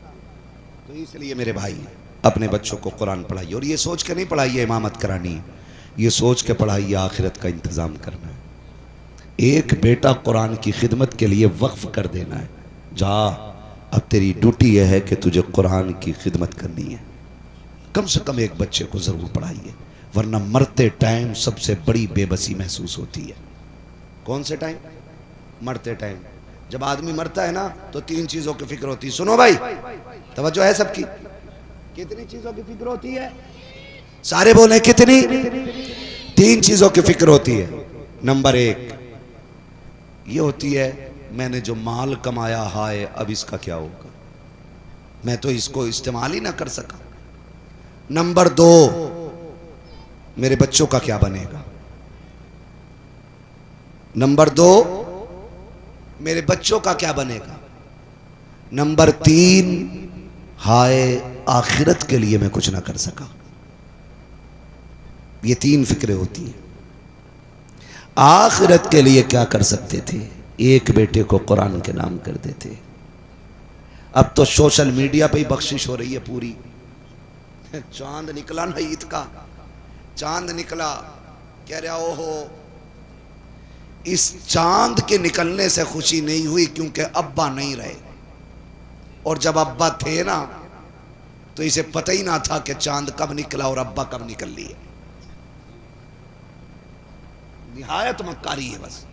तो इसलिए मेरे भाई अपने बच्चों को कुरान पढ़ाइए, और ये सोच के नहीं पढ़ाइए इमामत करानी है, ये सोच के पढ़ाइए आखिरत का इंतज़ाम करना है। एक बेटा कुरान की खिदमत के लिए वक्फ कर देना है, जा अब तेरी ड्यूटी यह है कि तुझे कुरान की खिदमत करनी है। कम से कम एक बच्चे को ज़रूर पढ़ाइए, वरना मरते टाइम सबसे बड़ी बेबसी महसूस होती है। कौन से टाइम? मरते टाइम। जब आदमी मरता है ना तो तीन चीज़ों की फिक्र होती है। सुनो भाई, तवज्जो है सबकी। कितनी चीज़ों की फिक्र होती है? सारे बोले कितनी? तीन चीज़ों की फिक्र होती है। नंबर एक ये होती है, मैंने जो माल कमाया हाय अब इसका क्या होगा, मैं तो इसको इस्तेमाल ही ना कर सका। नंबर दो, मेरे बच्चों का क्या बनेगा। नंबर दो, मेरे बच्चों का क्या बनेगा। नंबर तीन, हाय आखिरत के लिए मैं कुछ ना कर सका। ये तीन फिक्रें होती हैं। आखिरत के लिए क्या कर सकते थे, एक बेटे को कुरान के नाम कर देते। अब तो सोशल मीडिया पे ही बख्शिश हो रही है पूरी। चांद निकला ना ईद का, चांद निकला, कह रहा ओहो, इस चांद के निकलने से खुशी नहीं हुई क्योंकि अब्बा नहीं रहे, और जब अब्बा थे ना तो इसे पता ही ना था कि चांद कब निकला और अब्बा कब निकल लिए। निहायत मक्कारी है, बस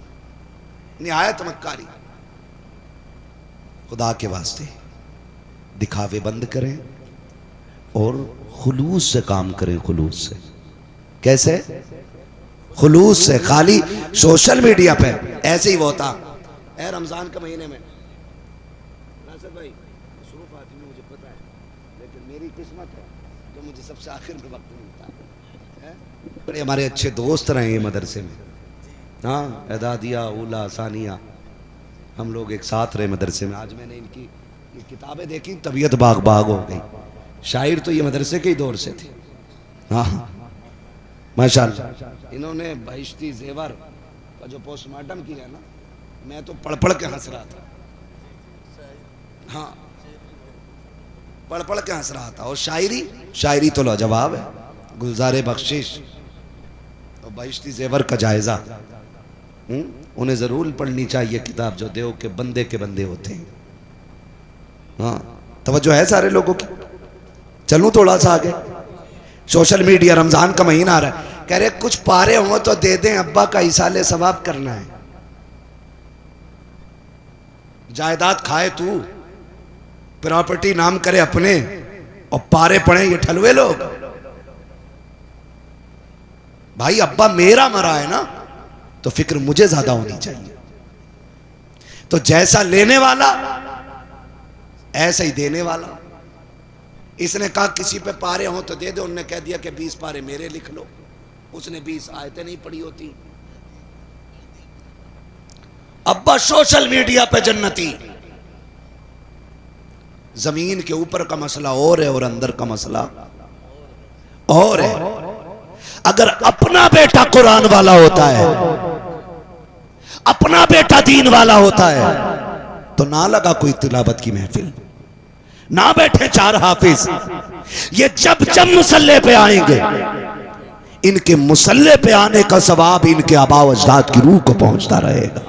निहायत मक्कारी। खुदा के वास्ते दिखावे बंद करें और खुलूस से काम करें। खुलूस से कैसे? खुलूस से। खाली सोशल मीडिया पे ऐसे ही वो होता है रमजान के महीने में, नासिर भाई मसरूफ आदमी मुझे पता है, लेकिन मेरी किस्मत है जो मुझे सबसे आखिर में वक्त मिलता है। बड़े हमारे अच्छे दोस्त रहे ये मदरसे में, हाँ, एदादिया उला सानिया, हम लोग एक साथ रहे मदरसे में। आज मैंने इनकी ये किताबें देखी, तबीयत बाग बाग हो गई। शायर तो ये मदरसे के ही दौर से थे। हाँ माशाअल्लाह। इन्होंने बहिश्ती जेवर का जो पोस्टमार्टम किया ना, मैं तो पढ़ पढ़ के हंस रहा था। हाँ, पढ़ पढ़ के हंस रहा था। और शायरी तो लाजवाब है, गुलजारे बख्शिश और बहिश्ती जेवर का जायजा। उन्हें जरूर पढ़नी चाहिए किताब, जो देव के बंदे होते हैं। हाँ, तवज्जो है सारे लोगों की। चलूं थोड़ा सा आगे। सोशल मीडिया, रमजान का महीना आ रहा है, कह रहे कुछ पारे हो तो दे दें, अब्बा का इसाले सवाब करना है। जायदाद खाए तू, प्रॉपर्टी नाम करे अपने, और पारे पड़े ये ठलवे लोग। भाई अब्बा मेरा मरा है ना, तो फिक्र मुझे ज्यादा होनी चाहिए। तो जैसा लेने वाला ऐसा ही देने वाला। इसने कहा किसी पे पारे हो तो दे दो, उन्होंने कह दिया कि 20 पारे मेरे लिख लो। उसने 20 आयतें नहीं पढ़ी होती। अब्बा सोशल मीडिया पे जन्नती। जमीन के ऊपर का मसला और है और अंदर का मसला और है। अगर अपना बेटा कुरान वाला होता है, अपना बेटा दीन वाला होता है, तो ना लगा कोई तिलावत की महफिल, ना बैठे 4 हाफिज। ये जब जब मुसल्ले पे आएंगे, इनके मुसल्ले पे आने का सवाब इनके आबा व अजदाद की रूह को पहुंचता रहेगा।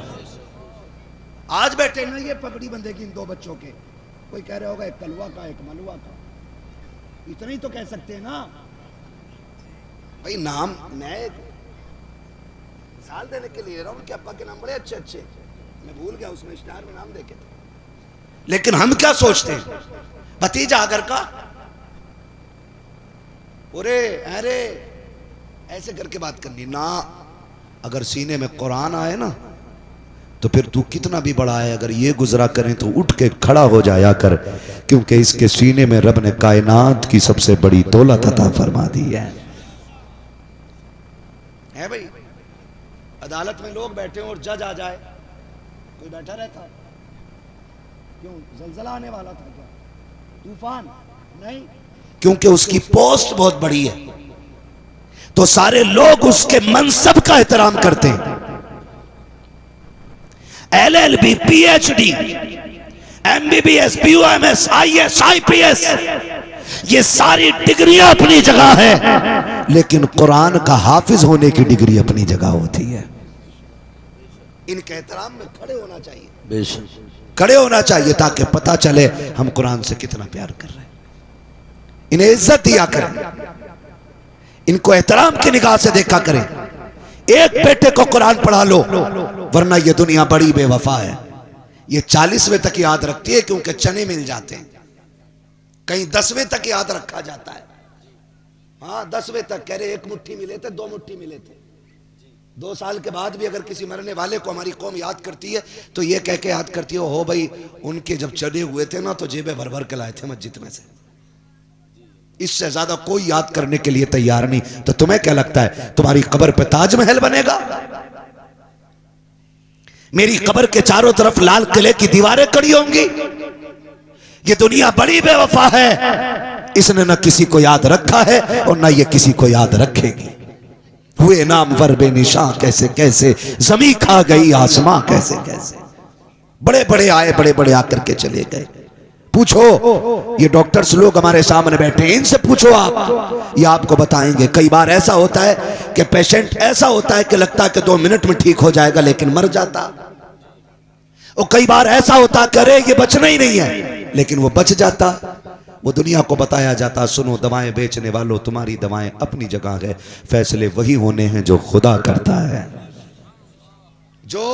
आज बैठे ना ये पगड़ी बंधेगी इन 2 बच्चों के, कोई कह रहा होगा एक कलवा का एक मलवा का, इतना ही तो कह सकते हैं ना भाई। नाम मैं मिसाल देने के लिए रहा हूं, उनके अब्बा के नाम बड़े अच्छे अच्छे, मैं भूल गया उसमें स्टार में नाम देखे थे। लेकिन हम क्या सोचते हैं, भतीजा अगर का, अरे अरे ऐसे करके बात करनी ना। अगर सीने में कुरान आए ना, तो फिर तू कितना भी बड़ा है, अगर ये गुजरा करें तो उठ के खड़ा हो जाया कर, क्योंकि इसके सीने में रब ने कायनात की सबसे बड़ी दौलत अता फरमा दी है भाई। अदालत में लोग बैठे हो और जज आ जाए, कोई बैठा रहता है? क्यों, जलजला आने वाला था क्या, तूफान? नहीं, क्योंकि उसकी पोस्ट बहुत बड़ी है, तो सारे लोग उसके मनसब का एहतराम करते हैं। LLB, PhD, MBBS, BUMS, IS, IPS, ये सारी डिग्रियां अपनी जगह है, लेकिन कुरान का हाफिज होने की डिग्री अपनी जगह होती है। इनके एहतराम में खड़े होना चाहिए, बेशक खड़े होना चाहिए, ताकि पता चले हम कुरान से कितना प्यार कर रहे हैं। इन्हें इज्जत दिया करें, इनको एहतराम की निगाह से देखा करें। एक बेटे को कुरान पढ़ा लो, वरना ये दुनिया बड़ी बेवफा है। ये 40वें तक याद रखती है, क्योंकि चने मिल जाते हैं। कहीं 10वें तक याद रखा जाता है। हाँ, 10वें तक कह रहे 1 मुट्ठी मिले थे, 2 मुट्ठी मिले थे। 2 साल के बाद भी अगर किसी मरने वाले को हमारी कौम याद करती है, तो ये कह के याद करती है, हो भाई उनके जब चढ़े हुए थे ना, तो जेबें भर भर के लाए थे मस्जिद में से। इससे ज्यादा कोई याद करने के लिए तैयार नहीं। तो तुम्हें क्या लगता है तुम्हारी कब्र पे ताजमहल बनेगा? मेरी कब्र के चारों तरफ लाल किले की दीवारें खड़ी होंगी? ये दुनिया बड़ी बेवफा है। इसने न किसी को याद रखा है और न ये किसी को याद रखेगी। हुए नाम वर बेनिशां कैसे कैसे, जमी खा गई आसमां कैसे कैसे। बड़े बड़े आए, बड़े बड़े आकर के चले गए। पूछो, ये डॉक्टर्स लोग हमारे सामने बैठे हैं, इनसे पूछो आप, ये आपको बताएंगे। कई बार ऐसा होता है कि पेशेंट ऐसा होता है कि लगता है कि 2 मिनट में ठीक हो जाएगा, लेकिन मर जाता। और कई बार ऐसा होता कि अरे ये बचना ही नहीं है, लेकिन वो बच जाता। वो दुनिया को बताया जाता, सुनो दवाएं बेचने वालों, तुम्हारी दवाएं अपनी जगह है, फैसले वही होने हैं जो खुदा करता है, जो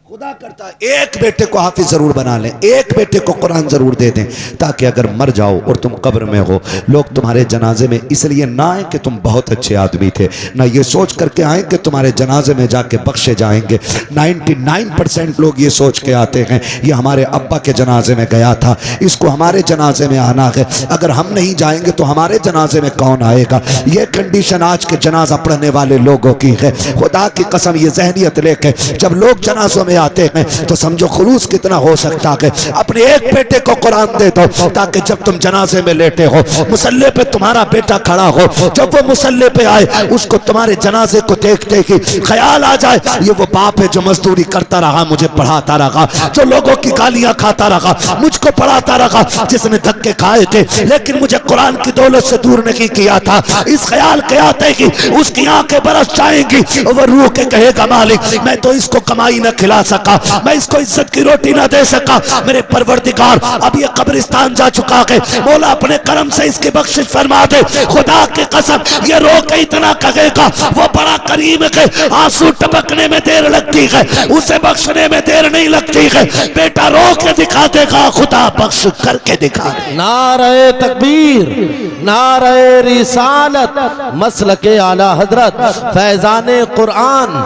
खुदा करता है। एक बेटे को हाफिज जरूर बना लें, एक बेटे को कुरान जरूर दे दें, ताकि अगर मर जाओ और तुम कब्र में हो, लोग तुम्हारे जनाजे में इसलिए ना आए कि तुम बहुत अच्छे आदमी थे, ना ये सोच करके आए कि तुम्हारे जनाजे में जाके बख्शे जाएंगे। 99% लोग ये सोच के आते हैं, ये हमारे अब्बा के जनाजे में गया था, इसको हमारे जनाजे में आना है, अगर हम नहीं जाएंगे तो हमारे जनाजे में कौन आएगा। ये कंडीशन आज के जनाजा पढ़ने वाले लोगों की है। खुदा की कसम, ये जहनियत लेके जब लोग जनाजों में आते हैं तो समझो खुलूस कितना हो सकता है। अपने एक बेटे को कुरान दे दो, ताकि जब तुम जनाजे में लेटे हो, मुसल्ले पे तुम्हारा बेटा खड़ा हो, जब वो मुसल्ले पे आए, उसको तुम्हारे जनाजे को देखते ही ख्याल आ जाए, ये वो बाप है जो मजदूरी करता रहा, मुझे पढ़ाता रहा, जो लोगों की गालियां खाता रहा, मुझको पढ़ाता रहा, जिसने धक्के खाए थे लेकिन मुझे कुरान की दौलत से दूर नहीं किया था। इस ख्याल के आते कि उसकी आंखें बरस जाएंगी, वो रूह के कहेगा मालिक मैं तो इसको कमाई न खिला सका, मैं इसको इज्जत की रोटी ना दे सका, मेरे परवरदिगार अब ये कब्रिस्तान जा चुका है, मौला अपने करम से इसकी बख्शिश फरमा दे। खुदा की कसम, ये रो के इतना कहेगा, वो बड़ा करीम है, आंसू टपकने में देर लगती है, उसे बख्शने में देर नहीं लगती है। बेटा रो के दिखा देगा, खुदा बख्श करके दिखा दे। नारे तकबीर, नारे रिसालत, मसलके आला हजरत, फैजाने कुरान,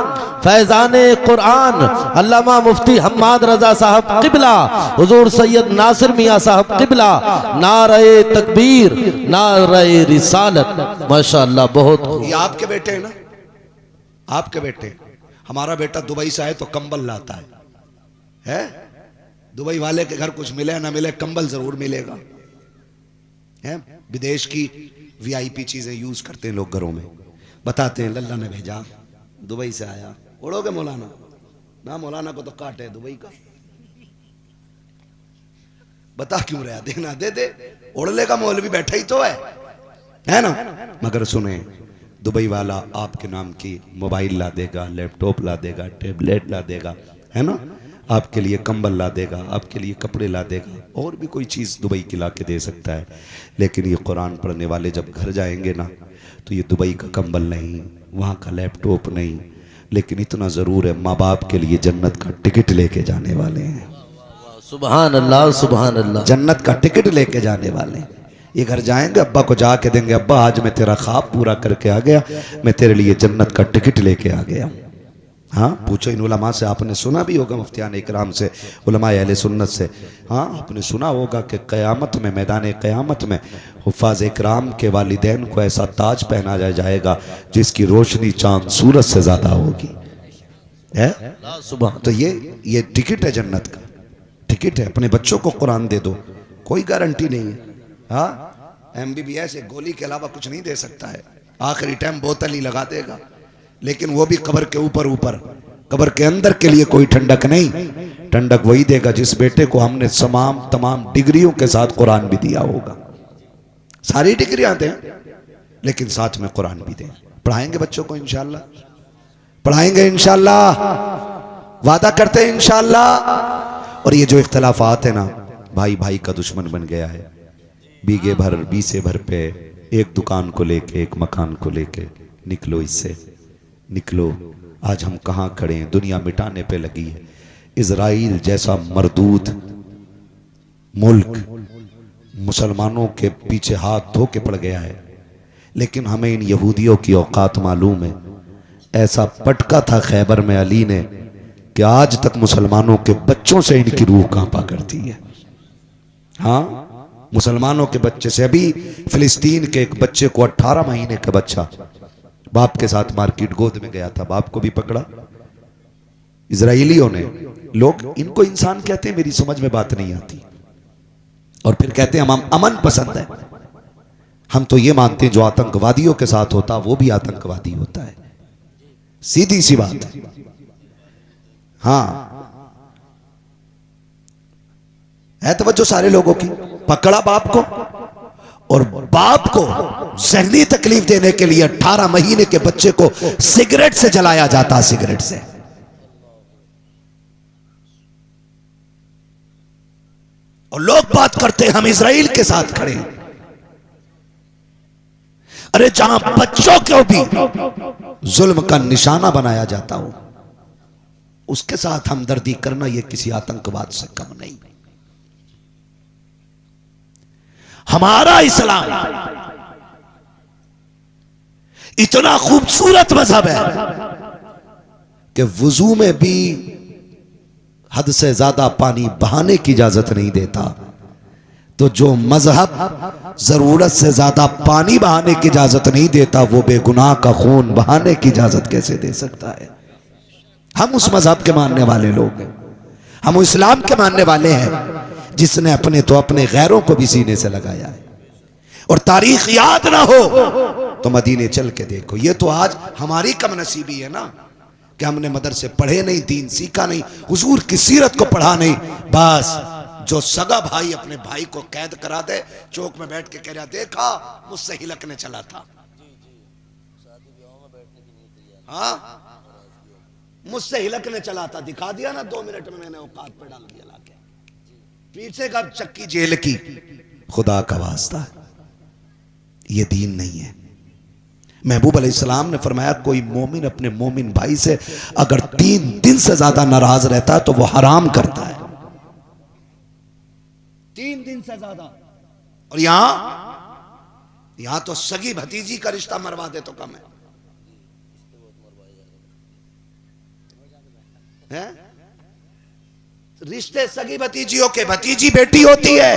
फैजाने कुरान, अल्लामा मुफ्ती हम्माद रजा साहब किबला, हुजूर सैयद नासिर मियां साहब किबला, नारे तकबीर, नारे रिसालत। माशाअल्लाह, बहुत। ये आपके बेटे हैं ना, आपके बेटे। हमारा बेटा दुबई से आए तो कंबल लाता है? दुबई वाले के घर कुछ मिले ना मिले, कंबल जरूर मिलेगा। है विदेश की VIP चीजें यूज करते हैं लोग घरों में, बताते हैं लल्ला ने भेजा, दुबई से आया। उड़ोगे मौलाना? ना, मौलाना को तो काट है दुबई का। बता क्यों रहा, देखना दे दे, उड़ लेगा, मौलवी बैठा ही तो है ना। मगर सुने, दुबई वाला आपके नाम की मोबाइल ला देगा, लैपटॉप ला देगा, टेबलेट ला देगा, है ना, आपके लिए कंबल ला देगा, आपके लिए कपड़े ला देगा, और भी कोई चीज़ दुबई की ला के दे सकता है। लेकिन ये कुरान पढ़ने वाले जब घर जाएंगे ना, तो ये दुबई का कंबल नहीं, वहाँ का लैपटॉप नहीं, लेकिन इतना ज़रूर है, माँ बाप के लिए जन्नत का टिकट लेके जाने वाले हैं। सुभान अल्लाह, सुभान अल्लाह। जन्नत का टिकट लेके जाने वाले हैं। ये घर जाएंगे, अब्बा को जाके देंगे, अब्बा आज मैं तेरा ख्वाब पूरा करके आ गया, मैं तेरे लिए जन्नत का टिकट लेके आ गया। हाँ, पूछो इन उलमा से, आपने सुना भी होगा, मुफ्तियान इकराम से, उलमा अहले सुन्नत से। हाँ, आपने सुना होगा कि क़यामत में, मैदान क़यामत में हुफ़ाज़ इकराम के वालिदैन को ऐसा ताज पहना जाएगा जिसकी रोशनी चांद सूरज से ज़्यादा होगी। है तो ये टिकट है, जन्नत का टिकट है। अपने बच्चों को कुरान दे दो, कोई गारंटी नहीं है। हाँ, MBBS एक गोली के अलावा कुछ नहीं दे सकता है, आखिरी टाइम बोतल ही लगा देगा, लेकिन वो भी कब्र के ऊपर ऊपर, कब्र के अंदर के लिए कोई ठंडक नहीं। ठंडक वही देगा जिस बेटे को हमने तमाम डिग्रियों के साथ कुरान भी दिया होगा। सारी डिग्रियां दें, लेकिन साथ में कुरान भी दें। पढ़ाएंगे बच्चों को इंशाअल्लाह, पढ़ाएंगे इंशाअल्लाह, वादा करते हैं इंशाअल्लाह। और ये जो इख्तलाफात है ना, भाई भाई का दुश्मन बन गया है। बीघे भर बीसे भर पे एक दुकान को लेके, एक मकान को लेके, निकलो इससे, निकलो। आज हम कहाँ खड़े हैं, दुनिया मिटाने पे लगी है। इजराइल जैसा मरदूद मुल्क मुसलमानों के पीछे हाथ धो के पड़ गया है, लेकिन हमें इन यहूदियों की औकात मालूम है। ऐसा पटका था खैबर में अली ने कि आज तक मुसलमानों के बच्चों से इनकी रूह कांपा करती है। हाँ, मुसलमानों के बच्चे से। अभी फिलिस्तीन के एक बच्चे को 18 महीने का बच्चा बाप के साथ मार्केट गोद में गया था, बाप को भी पकड़ा इजराइलियों ने। लोग इनको इंसान कहते हैं, मेरी समझ में बात नहीं आती। और फिर कहते हैं हम अमन पसंद है। हम तो ये मानते हैं जो आतंकवादियों के साथ होता वो भी आतंकवादी होता है, सीधी सी बात है। हाँ, है तवज्जो सारे लोगों की। पकड़ा बाप को, और बाप को जहनी तकलीफ देने के लिए 18 महीने के बच्चे को सिगरेट से जलाया जाता, सिगरेट से। और लोग बात करते हैं हम इजराइल के साथ खड़े हैं। अरे जहां बच्चों को भी जुल्म का निशाना बनाया जाता हो, उसके साथ हमदर्दी करना यह किसी आतंकवाद से कम नहीं। हमारा इस्लाम इतना खूबसूरत मजहब है कि वुजू में भी हद से ज्यादा पानी बहाने की इजाजत नहीं देता। तो जो मजहब जरूरत से ज्यादा पानी बहाने की इजाजत नहीं देता, वो बेगुनाह का खून बहाने की इजाजत कैसे दे सकता है? हम उस मजहब के मानने वाले लोग हैं, हम इस्लाम के मानने वाले हैं जिसने अपने तो अपने गैरों को भी सीने से लगाया है। और तारीख याद ना हो तो मदीने चल के देखो। ये तो आज हमारी कमनसीबी है ना कि हमने मदरसे पढ़े नहीं, दीन सीखा नहीं, हुजूर की सीरत को पढ़ा नहीं। बस जो सगा भाई अपने भाई को कैद करा दे, चौक में बैठ के कह रहा देखा मुझसे हिलकने चला था, हाँ मुझसे हिलकने चला था, दिखा दिया ना 2 मिनट में मैंने औकात पे डाल दिया लाके, पीछे का चक्की जेल की। खुदा का वास्ता है, ये दीन नहीं है। महबूब अलैहिस्सलाम ने फरमाया कोई मोमिन अपने मोमिन भाई से अगर 3 दिन से ज्यादा नाराज रहता है तो वो हराम करता है, 3 दिन से ज्यादा। और यहां तो सगी भतीजी का रिश्ता मरवा दे तो कम है? रिश्ते सगी भतीजियों के, भतीजी बेटी होती है,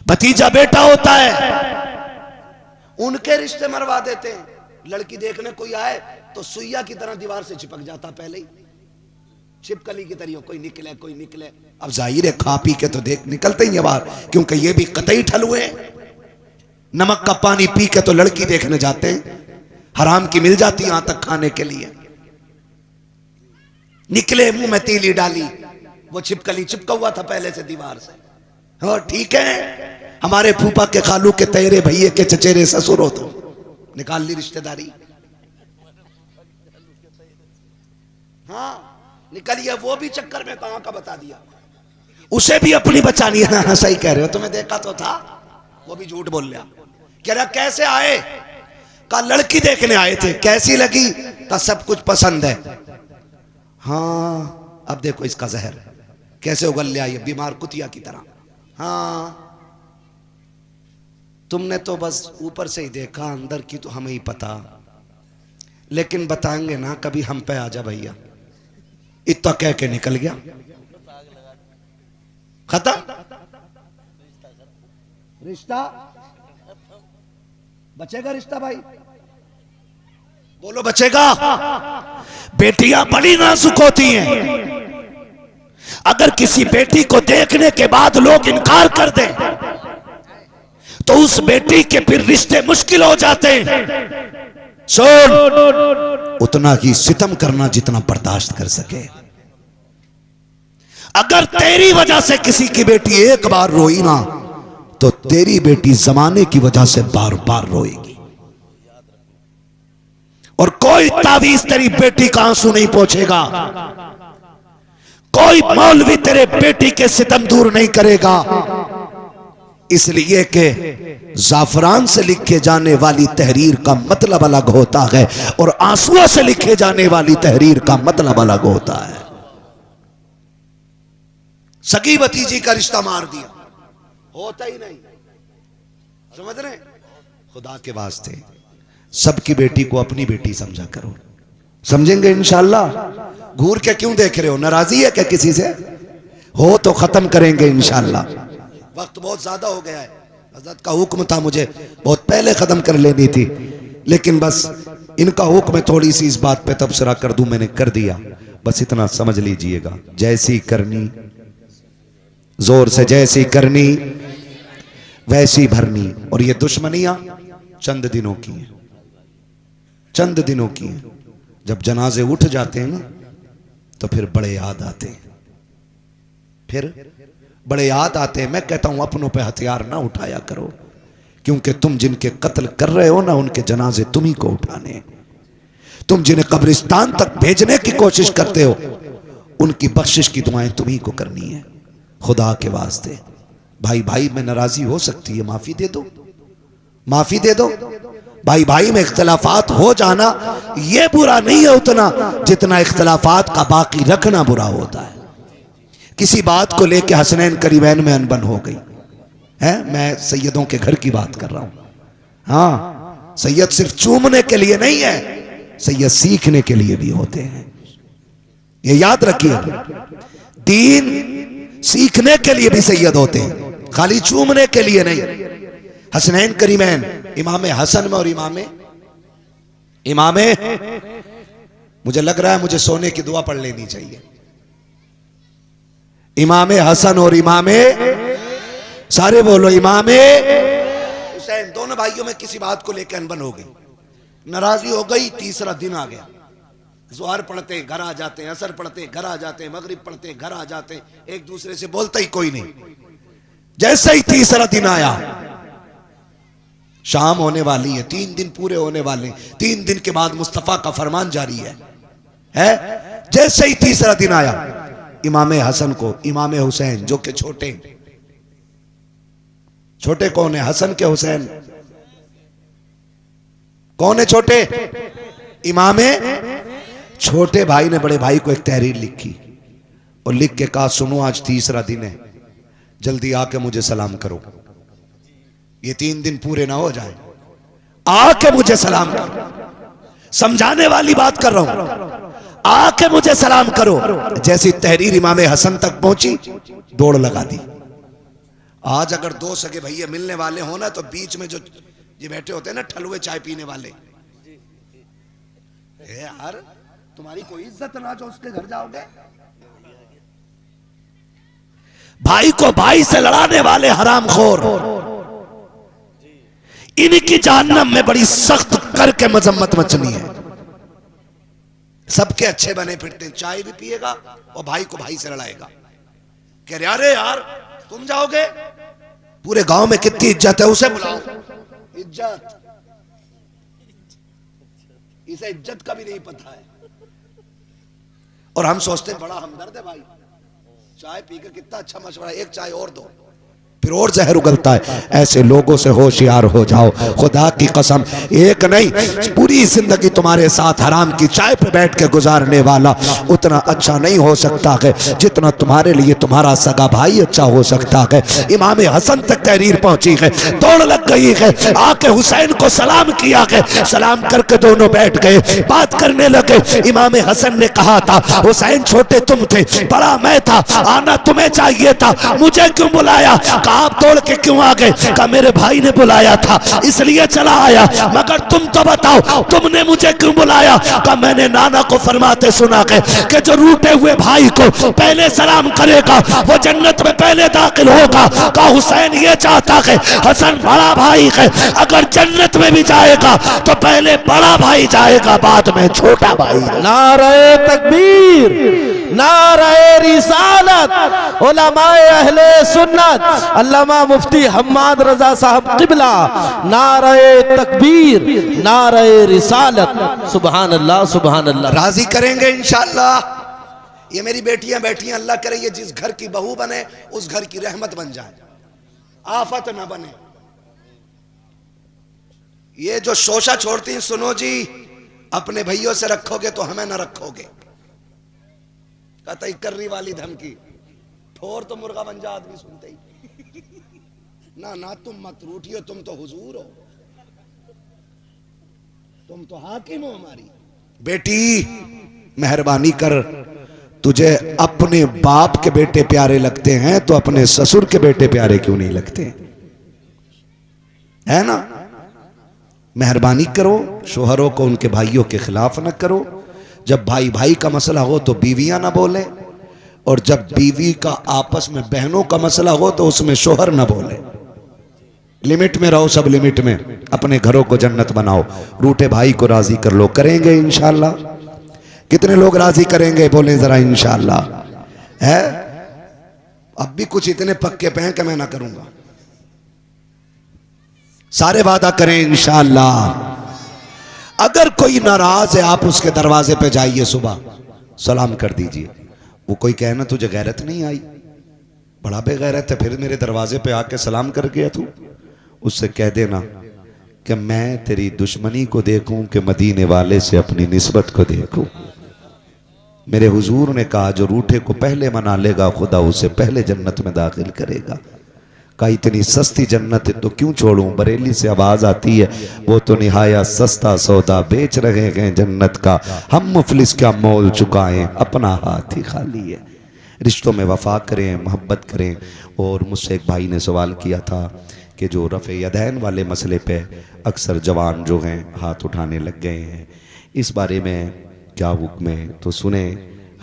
भतीजा बेटा होता है, उनके रिश्ते मरवा देते हैं। लड़की देखने कोई आए तो सुइया की तरह दीवार से चिपक जाता, पहले ही छिपकली की तरह, कोई निकले कोई निकले। अब जाहिर है खा पी के तो देख निकलते ही बाहर, क्योंकि ये भी कतई ठलुए हैं। नमक का पानी पी के तो लड़की देखने जाते हैं, हराम की मिल जाती यहां तक खाने के लिए। निकले मुंह में तीली डाली, वो छिपकली चिपका हुआ था पहले से दीवार से। और ठीक है, हमारे फूफा के खालू के तेरे भैये के चचेरे ससुर हो तो निकाल ली रिश्तेदारी। हाँ निकलिए, वो भी चक्कर में कहां का बता दिया, उसे भी अपनी बचानी है। हाँ सही कह रहे हो, तुम्हें देखा तो था, वो भी झूठ बोल लिया। कह रहा कैसे आए? कहा लड़की देखने आए थे, कैसी लगी? कहा सब कुछ पसंद है। हाँ अब देखो इसका जहर कैसे उगल लिया, ये बीमार कुतिया की तरह। हाँ तुमने तो बस ऊपर से ही देखा, अंदर की तो हमें ही पता, लेकिन बताएंगे ना कभी हम पे आजा भैया। इतना कह के निकल गया, खत्म रिश्ता। बचेगा रिश्ता भाई? बोलो बचेगा? बेटियां बड़ी नाजुक होती हैं, अगर किसी बेटी को देखने के बाद लोग इनकार कर दें तो उस बेटी के फिर रिश्ते मुश्किल हो जाते हैं। सुन, उतना ही सितम करना जितना बर्दाश्त कर सके। अगर तेरी वजह से किसी की बेटी एक बार रोई ना तो तेरी बेटी जमाने की वजह से बार बार रोएगी, और कोई तावीज तेरी बेटी का आंसू नहीं पहुंचेगा, कोई मौलवी तेरे बेटी के सितम दूर नहीं करेगा। इसलिए कि जाफरान से लिखे जाने वाली तहरीर का मतलब अलग होता है और आंसुओं से लिखे जाने वाली तहरीर का मतलब अलग होता है। सगी भतीजी का रिश्ता मार दिया, होता ही नहीं, समझ रहे? खुदा के वास्ते सबकी बेटी को अपनी बेटी समझा करो, समझेंगे इंशाअल्लाह। घूर के क्यों देख रहे हो? नाराजी है क्या किसी से? हो तो खत्म करेंगे इंशाअल्लाह। वक्त बहुत ज्यादा हो गया है, हजरत का हुक्म था मुझे बहुत पहले खत्म कर लेनी थी, लेकिन बस इनका हुक्म है थोड़ी सी इस बात पे तबसरा कर दूं, मैंने कर दिया। बस इतना समझ लीजिएगा, जैसी करनी, जोर से जैसी करनी वैसी भरनी। और ये दुश्मनियां चंद दिनों की हैं, चंद दिनों की हैं। जब जनाजे उठ जाते हैं ना तो फिर बड़े याद आते हैं, फिर बड़े याद आते हैं। मैं कहता हूं अपनों पे हथियार ना उठाया करो, क्योंकि तुम जिनके कत्ल कर रहे हो ना उनके जनाजे तुम ही को उठाने। तुम जिन्हें कब्रिस्तान तक भेजने की कोशिश करते हो उनकी बख्शिश की दुआएं तुम ही को करनी है। खुदा के वास्ते भाई भाई में नाराजी हो सकती है, माफी दे दो, माफी दे दो। भाई भाई में इख्तलाफात हो जाना यह बुरा नहीं है उतना जितना इख्तलाफात का बाकी रखना बुरा होता है। किसी बात को लेकर हसनैन करीमैन में अनबन हो गई है, मैं सैयदों के घर की बात कर रहा हूं। हाँ, सैयद सिर्फ चूमने के लिए नहीं है, सैयद सीखने के लिए भी होते हैं, ये याद रखिए। दीन सीखने के लिए भी सैयद होते हैं, खाली चूमने के लिए नहीं। हसनैन करीमैन, इमाम हसन में और इमाम मुझे लग रहा है मुझे सोने की दुआ पढ़ लेनी चाहिए। इमाम हसन और सारे बोलो इमाम हुसैन, दोनों भाइयों में किसी बात को लेकर अनबन हो गई, नाराजगी हो गई। तीसरा दिन आ गया, ज़ोहर पढ़ते घर आ जाते हैं, असर पढ़ते घर आ जाते हैं, मगरिब पढ़ते घर आ जाते हैं, एक दूसरे से बोलता ही कोई नहीं। जैसे ही तीसरा दिन आया, शाम होने वाली है, 3 दिन पूरे होने वाले, 3 दिन के बाद मुस्तफा का फरमान जारी है। जैसे ही तीसरा दिन आया, इमाम हसन को इमाम हुसैन जो कि छोटे कौन है? हसन के हुसैन कौन है? छोटे इमाम। छोटे भाई ने बड़े भाई को एक तहरीर लिखी और लिख के कहा, सुनो आज तीसरा दिन है, जल्दी आके मुझे सलाम करो, ये 3 दिन पूरे ना हो जाए, आके मुझे सलाम करो। समझाने वाली बात कर रहा हूं, आके मुझे सलाम करो। जैसी तहरीर इमाम हसन तक पहुंची, दौड़ लगा दी। आज अगर 2 सगे भैया मिलने वाले हो ना, तो बीच में जो ये बैठे होते हैं ना ठलुए चाय पीने वाले, यार तुम्हारी कोई इज्जत ना, जो उसके घर जाओगे। भाई को भाई से लड़ाने वाले हरामखोर, इनकी जहन्नम में बड़ी सख्त करके मजम्मत मचनी है। सबके अच्छे बने फिरते, चाय भी पिएगा और भाई को भाई से लड़ाएगा। कह रहे अरे यार तुम जाओगे, पूरे गांव में कितनी इज्जत है, उसे बुलाओ। इज्जत, इसे इज्जत का भी नहीं पता है। और हम सोचते हैं बड़ा हमदर्द है भाई, चाय पीकर कितना अच्छा मशवरा, एक चाय और दो, फिर और जहर उगलता है। ऐसे लोगों से होशियार हो जाओ, खुदा की कसम एक नहीं पूरी जिंदगी तुम्हारे साथ हराम की चाय पे बैठ के गुजारने वाला उतना अच्छा नहीं हो सकता है जितना तुम्हारे लिए तुम्हारा सगा भाई अच्छा हो सकता है। इमाम हसन तक तहरीर पहुंची है, दौड़ लग गई है, आके हुसैन को सलाम किया है, सलाम करके दोनों बैठ गए, बात करने लगे। इमाम हसन ने कहा था, हुसैन छोटे तुम थे, बड़ा मैं था, आना तुम्हें चाहिए था, मुझे क्यों बुलाया? आप तोड़ के क्यों आ गए? का मेरे भाई ने बुलाया था इसलिए चला आया, मगर तुम तो बताओ तुमने मुझे क्यों बुलाया? का मैंने नाना को फरमाते सुना है कि जो रूठे हुए भाई को पहले सलाम करेगा वो जन्नत में पहले दाखिल होगा। का हुसैन ये चाहता है हसन बड़ा भाई है, अगर जन्नत में भी जाएगा तो पहले बड़ा भाई जाएगा, बाद में छोटा भाई। नारे तकबीर, नारे रिसालत उलमाए अहले सुन्नत अल्लामा मुफ्ती हम्माद रजा साहब किबला, नारे तकबीर, नारे रिसालत। सुभान अल्लाह, सुभान अल्लाह। राजी करेंगे इंशाअल्लाह। ये मेरी बेटियां बैठी हैं, अल्लाह करे ये जिस घर की बहू बने उस घर की रहमत बन जाए, आफत ना बने। ये जो शोशा छोड़ती हैं, सुनो जी, अपने भैयों से रखोगे तो हमें ना रखोगे। कतई कर्री वाली धमकी, ठोर तो मुर्गा बन जा आदमी सुनते ही। ना ना तुम मत रूठियो, तुम तो हुजूर हो, तुम तो हाकिम हो हमारी। बेटी मेहरबानी कर, तुझे अपने बाप के बेटे प्यारे लगते हैं तो अपने ससुर के बेटे प्यारे क्यों नहीं लगते? है ना? मेहरबानी करो, शोहरों को उनके भाइयों के खिलाफ न करो। जब भाई भाई का मसला हो तो बीवियां ना बोले, और जब बीवी का आपस में बहनों का मसला हो तो उसमें शोहर ना बोले। लिमिट में रहो, सब लिमिट में। अपने घरों को जन्नत बनाओ। रूठे भाई को राजी कर लो, करेंगे इंशाअल्लाह। कितने लोग राजी करेंगे बोले जरा इंशाअल्लाह। है अब भी कुछ इतने पक्के पे हैं कि मैं ना करूंगा। सारे वादा करें इंशाअल्लाह। अगर कोई नाराज है, आप उसके दरवाजे पे जाइए, सुबह सलाम कर दीजिए। वो कोई कहे ना तुझे गैरत नहीं आई, बड़ा बेगैरत है, फिर मेरे दरवाजे पे आके सलाम कर गया तू, उससे कह देना कि मैं तेरी दुश्मनी को देखूं कि मदीने वाले से अपनी निस्बत को देखूं। मेरे हुजूर ने कहा जो रूठे को पहले मना लेगा खुदा उसे पहले जन्नत में दाखिल करेगा। कहा इतनी सस्ती जन्नत है तो क्यों छोड़ूं। बरेली से आवाज आती है वो तो निहाया सस्ता सौदा बेच रहे हैं जन्नत का, हम मुफलिस का मोल चुकाएं अपना हाथ ही खाली है। रिश्तों में वफा करें, मोहब्बत करें। और मुझसे एक भाई ने सवाल किया था कि जो रफ़े यदैन वाले मसले पे अक्सर जवान जो हैं हाथ उठाने लग गए हैं, इस बारे में क्या हुक्म है? तो सुने,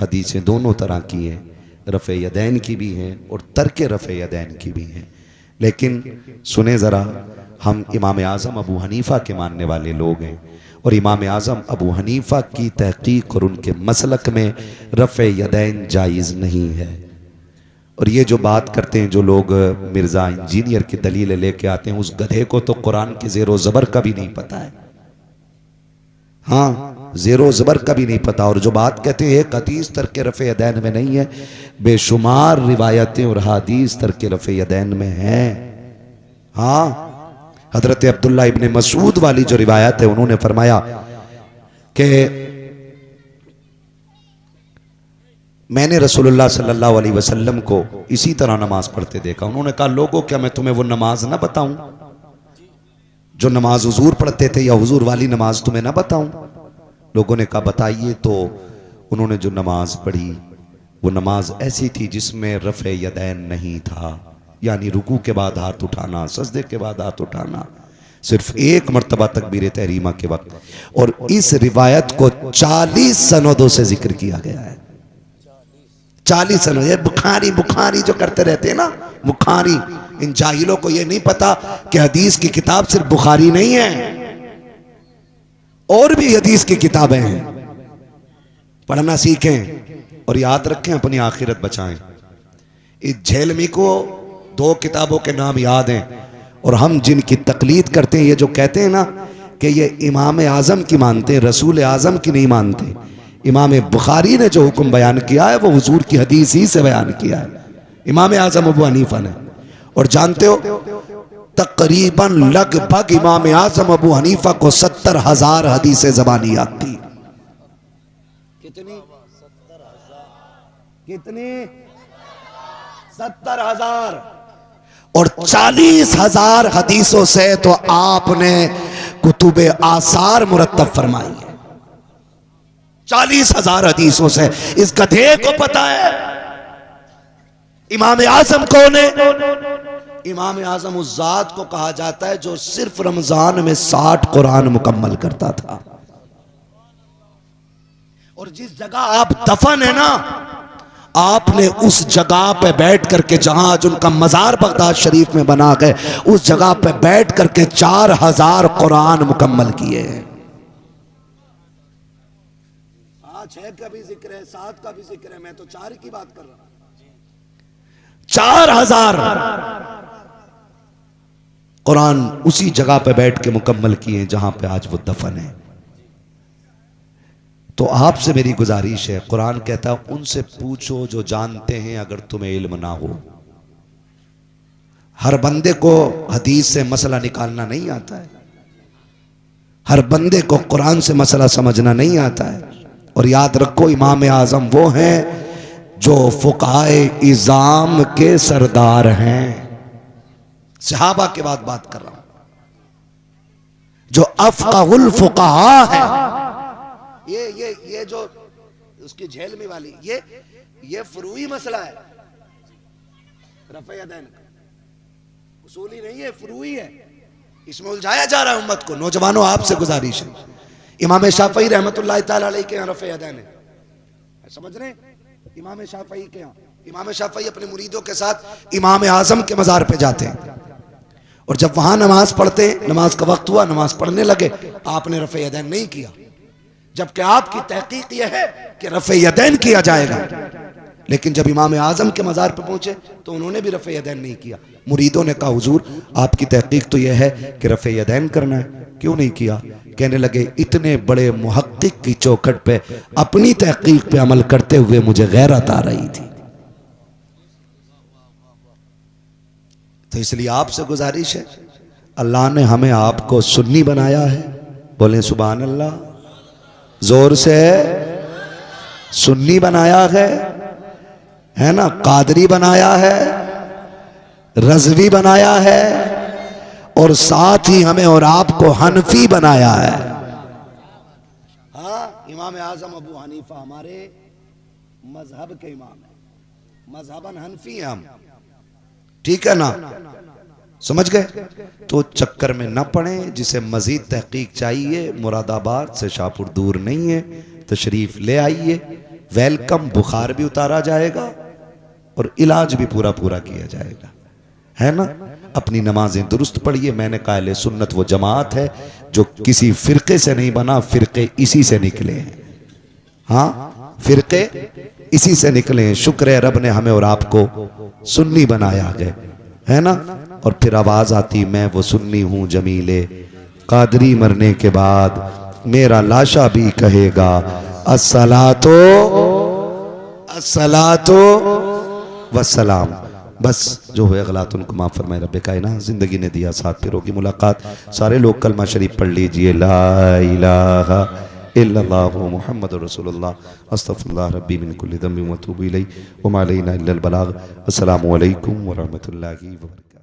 हदीसें दोनों तरह की हैं, रफ़े यदैन की भी हैं और तर्क रफ़े यदैन की भी हैं। लेकिन सुने ज़रा, हम इमाम आज़म अबू हनीफ़ा के मानने वाले लोग हैं और इमाम आज़म अबू हनीफ़ा की तहक़ीक़ और उनके मसलक में रफ़े यदैन जायज़ नहीं है। और ये जो बात करते हैं जो लोग मिर्ज़ा इंजीनियर की दलीलें लेके आते हैं, उस गधे को तो कुरान के ज़ेरो ज़बर का भी नहीं पता है। हाँ, ज़ेरो ज़बर का भी नहीं पता। और जो बात कहते हैं एक हदीस तर्क रफ़े यदैन में नहीं है, बेशुमार रिवायतें और हदीस तर्क रफ़े यदैन में हैं। हाँ, हज़रत अब्दुल्ला इब्ने मसूद वाली जो रिवायत है, उन्होंने फरमाया कि मैंने रसूलुल्लाह सल्लल्लाहु अलैहि वसल्लम को इसी तरह नमाज पढ़ते देखा। उन्होंने कहा लोगों क्या मैं तुम्हें वो नमाज ना बताऊं जो नमाज हुजूर पढ़ते थे, या हुजूर वाली नमाज तुम्हें ना बताऊं? लोगों ने कहा बताइए। तो उन्होंने जो नमाज पढ़ी वो नमाज ऐसी थी जिसमें रफ़े यदैन नहीं था, यानी रुकू के बाद हाथ उठाना, सजदे के बाद हाथ उठाना, सिर्फ एक मर्तबा तकबीर तहरीमा के वक्त। और इस रिवायत को 40 सनदों से जिक्र किया गया है। 40 सनद। ये बुखारी बुखारी जो करते रहते हैं ना, बुखारी, इन जाहिलों को ये नहीं पता कि हदीस की किताब सिर्फ बुखारी नहीं है, और भी हदीस की किताबें हैं। पढ़ना सीखें और याद रखें, अपनी आखिरत बचाएं। इस झेलमी को 2 किताबों के नाम याद हैं, और हम जिनकी तकलीद करते हैं, ये जो कहते हैं ना कि ये इमाम आज़म की मानते हैं, रसूल आज़म की नहीं मानते। इमाम बुखारी ने जो हुक्म बयान किया है वो हुजूर की हदीस ही से बयान किया है, इमाम आज़म अबू हनीफा ने। और जानते हो तकरीबन लगभग इमाम आज़म अबू हनीफा को 70,000 हदीसें ज़बानी आती। कितनी? कितनी? 70,000। और 40,000 हदीसों से तो आपने कुतुबे आसार मुरत्तब फरमाई है। 40,000 हदीसों से। इस गधे को पता है इमाम आज़म कौन है? इमाम आज़म उस जात को कहा जाता है जो सिर्फ रमजान में 60 कुरान मुकम्मल करता था। और जिस जगह आप दफन है ना, आपने उस जगह पे बैठ करके, जहां आज उनका मजार बगदाद शरीफ में बना गए, उस जगह पे बैठ करके 4000 कुरान मुकम्मल किए हैं। आज 6 का भी जिक्र है, 7 का भी जिक्र है, मैं तो 4 की बात कर रहा हूं। 4000 कुरान उसी जगह पे बैठ के मुकम्मल किए जहां पे आज वो दफन है। तो आपसे मेरी गुजारिश है, कुरान कहता है उनसे पूछो जो जानते हैं अगर तुम्हें इल्म ना हो। हर बंदे को हदीस से मसला निकालना नहीं आता है, हर बंदे को कुरान से मसला समझना नहीं आता है। और याद रखो इमाम आजम वो हैं जो फुकाए इज़ाम के सरदार हैं। सहाबा के बाद बात कर रहा हूं, जो अफ़क़हुल फुक़हा है। ये जो उसकी झेलमी वाली ये फुरूई मसला है, रफ़े यदैन उसूली नहीं है, फुरूई है। इसमें उलझाया जा रहा है उम्मत को। नौजवानों आपसे गुजारिश है, इमाम शाफ़ई रहमतुल्लाह तआला अलैह के यहाँ रफ़े यदैन है, समझ रहे हैं? इमाम शाफ़ई के यहाँ, इमाम शाफ़ई अपने मुरीदों के साथ इमाम आज़म के मज़ार पे जाते हैं और जब वहां नमाज पढ़ते, नमाज का वक्त हुआ, नमाज पढ़ने लगे, आपने रफ़े यदैन नहीं किया, जबकि आपकी तहकीक यह है कि रफ़े यदैन किया जाएगा। लेकिन जब इमाम आज़म के मज़ार पर पहुंचे तो उन्होंने भी रफ़े यदैन नहीं किया। मुरीदों ने कहा हुजूर आपकी तहकीक तो यह है कि रफ़े यदैन करना है, क्यों नहीं किया? कहने लगे इतने बड़े मुहक्किक की चौखट पे अपनी तहकीक पे अमल करते हुए मुझे गैरत आ रही थी। तो इसलिए आपसे गुजारिश है, अल्लाह ने हमें आपको सुन्नी बनाया है, बोले सुभान अल्लाह, जोर से सुन्नी बनाया है ना, कादरी बनाया है, रज़वी बनाया है और साथ ही हमें और आपको हनफी बनाया है। हाँ, इमाम आज़म अबू हनीफा हमारे मजहब के इमाम है, मजहबन हनफी हैं हम, ठीक है ना, समझ गए? तो चक्कर में न पड़े। जिसे मजीद तहकीक चाहिए मुरादाबाद से शाहपुर दूर नहीं है, तशरीफ ले आइए, वेलकम। बुखार भी उतारा जाएगा और इलाज भी पूरा पूरा किया जाएगा, है ना। अपनी नमाजें दुरुस्त पढ़िए। मैंने कहा अहले सुन्नत वो जमात है जो किसी फिरके से नहीं बना, फिरके इसी से निकले हैं। हाँ, फिरके इसी से निकले हैं। शुक्र है रब ने हमें और आपको सुन्नी बनाया है ना। और फिर आवाज आती, मैं वो सुन्नी हूं जमीले, कादरी मरने के बाद मेरा लाशा भी कहेगा अस्सलातो अस्सलातो वस्सलाम। बस जो हुए गलत उनको माफ़ फरमाए रब्बे कायनात। ज़िंदगी ने दिया साथ, फिर होगी मुलाकात। सारे लोग कलमा शरीफ पढ़ लीजिए, ला इलाहा इल्लल्लाह मुहम्मदुर रसूलुल्लाह, अस्तगफिरुल्लाह रब्बी मिन कुल्लि ज़ंबिन व अतूबु इलैहि व मा अलैना इल्लल बलाग। अस्सलामु अलैकुम व रहमतुल्लाहि व बरकातहू।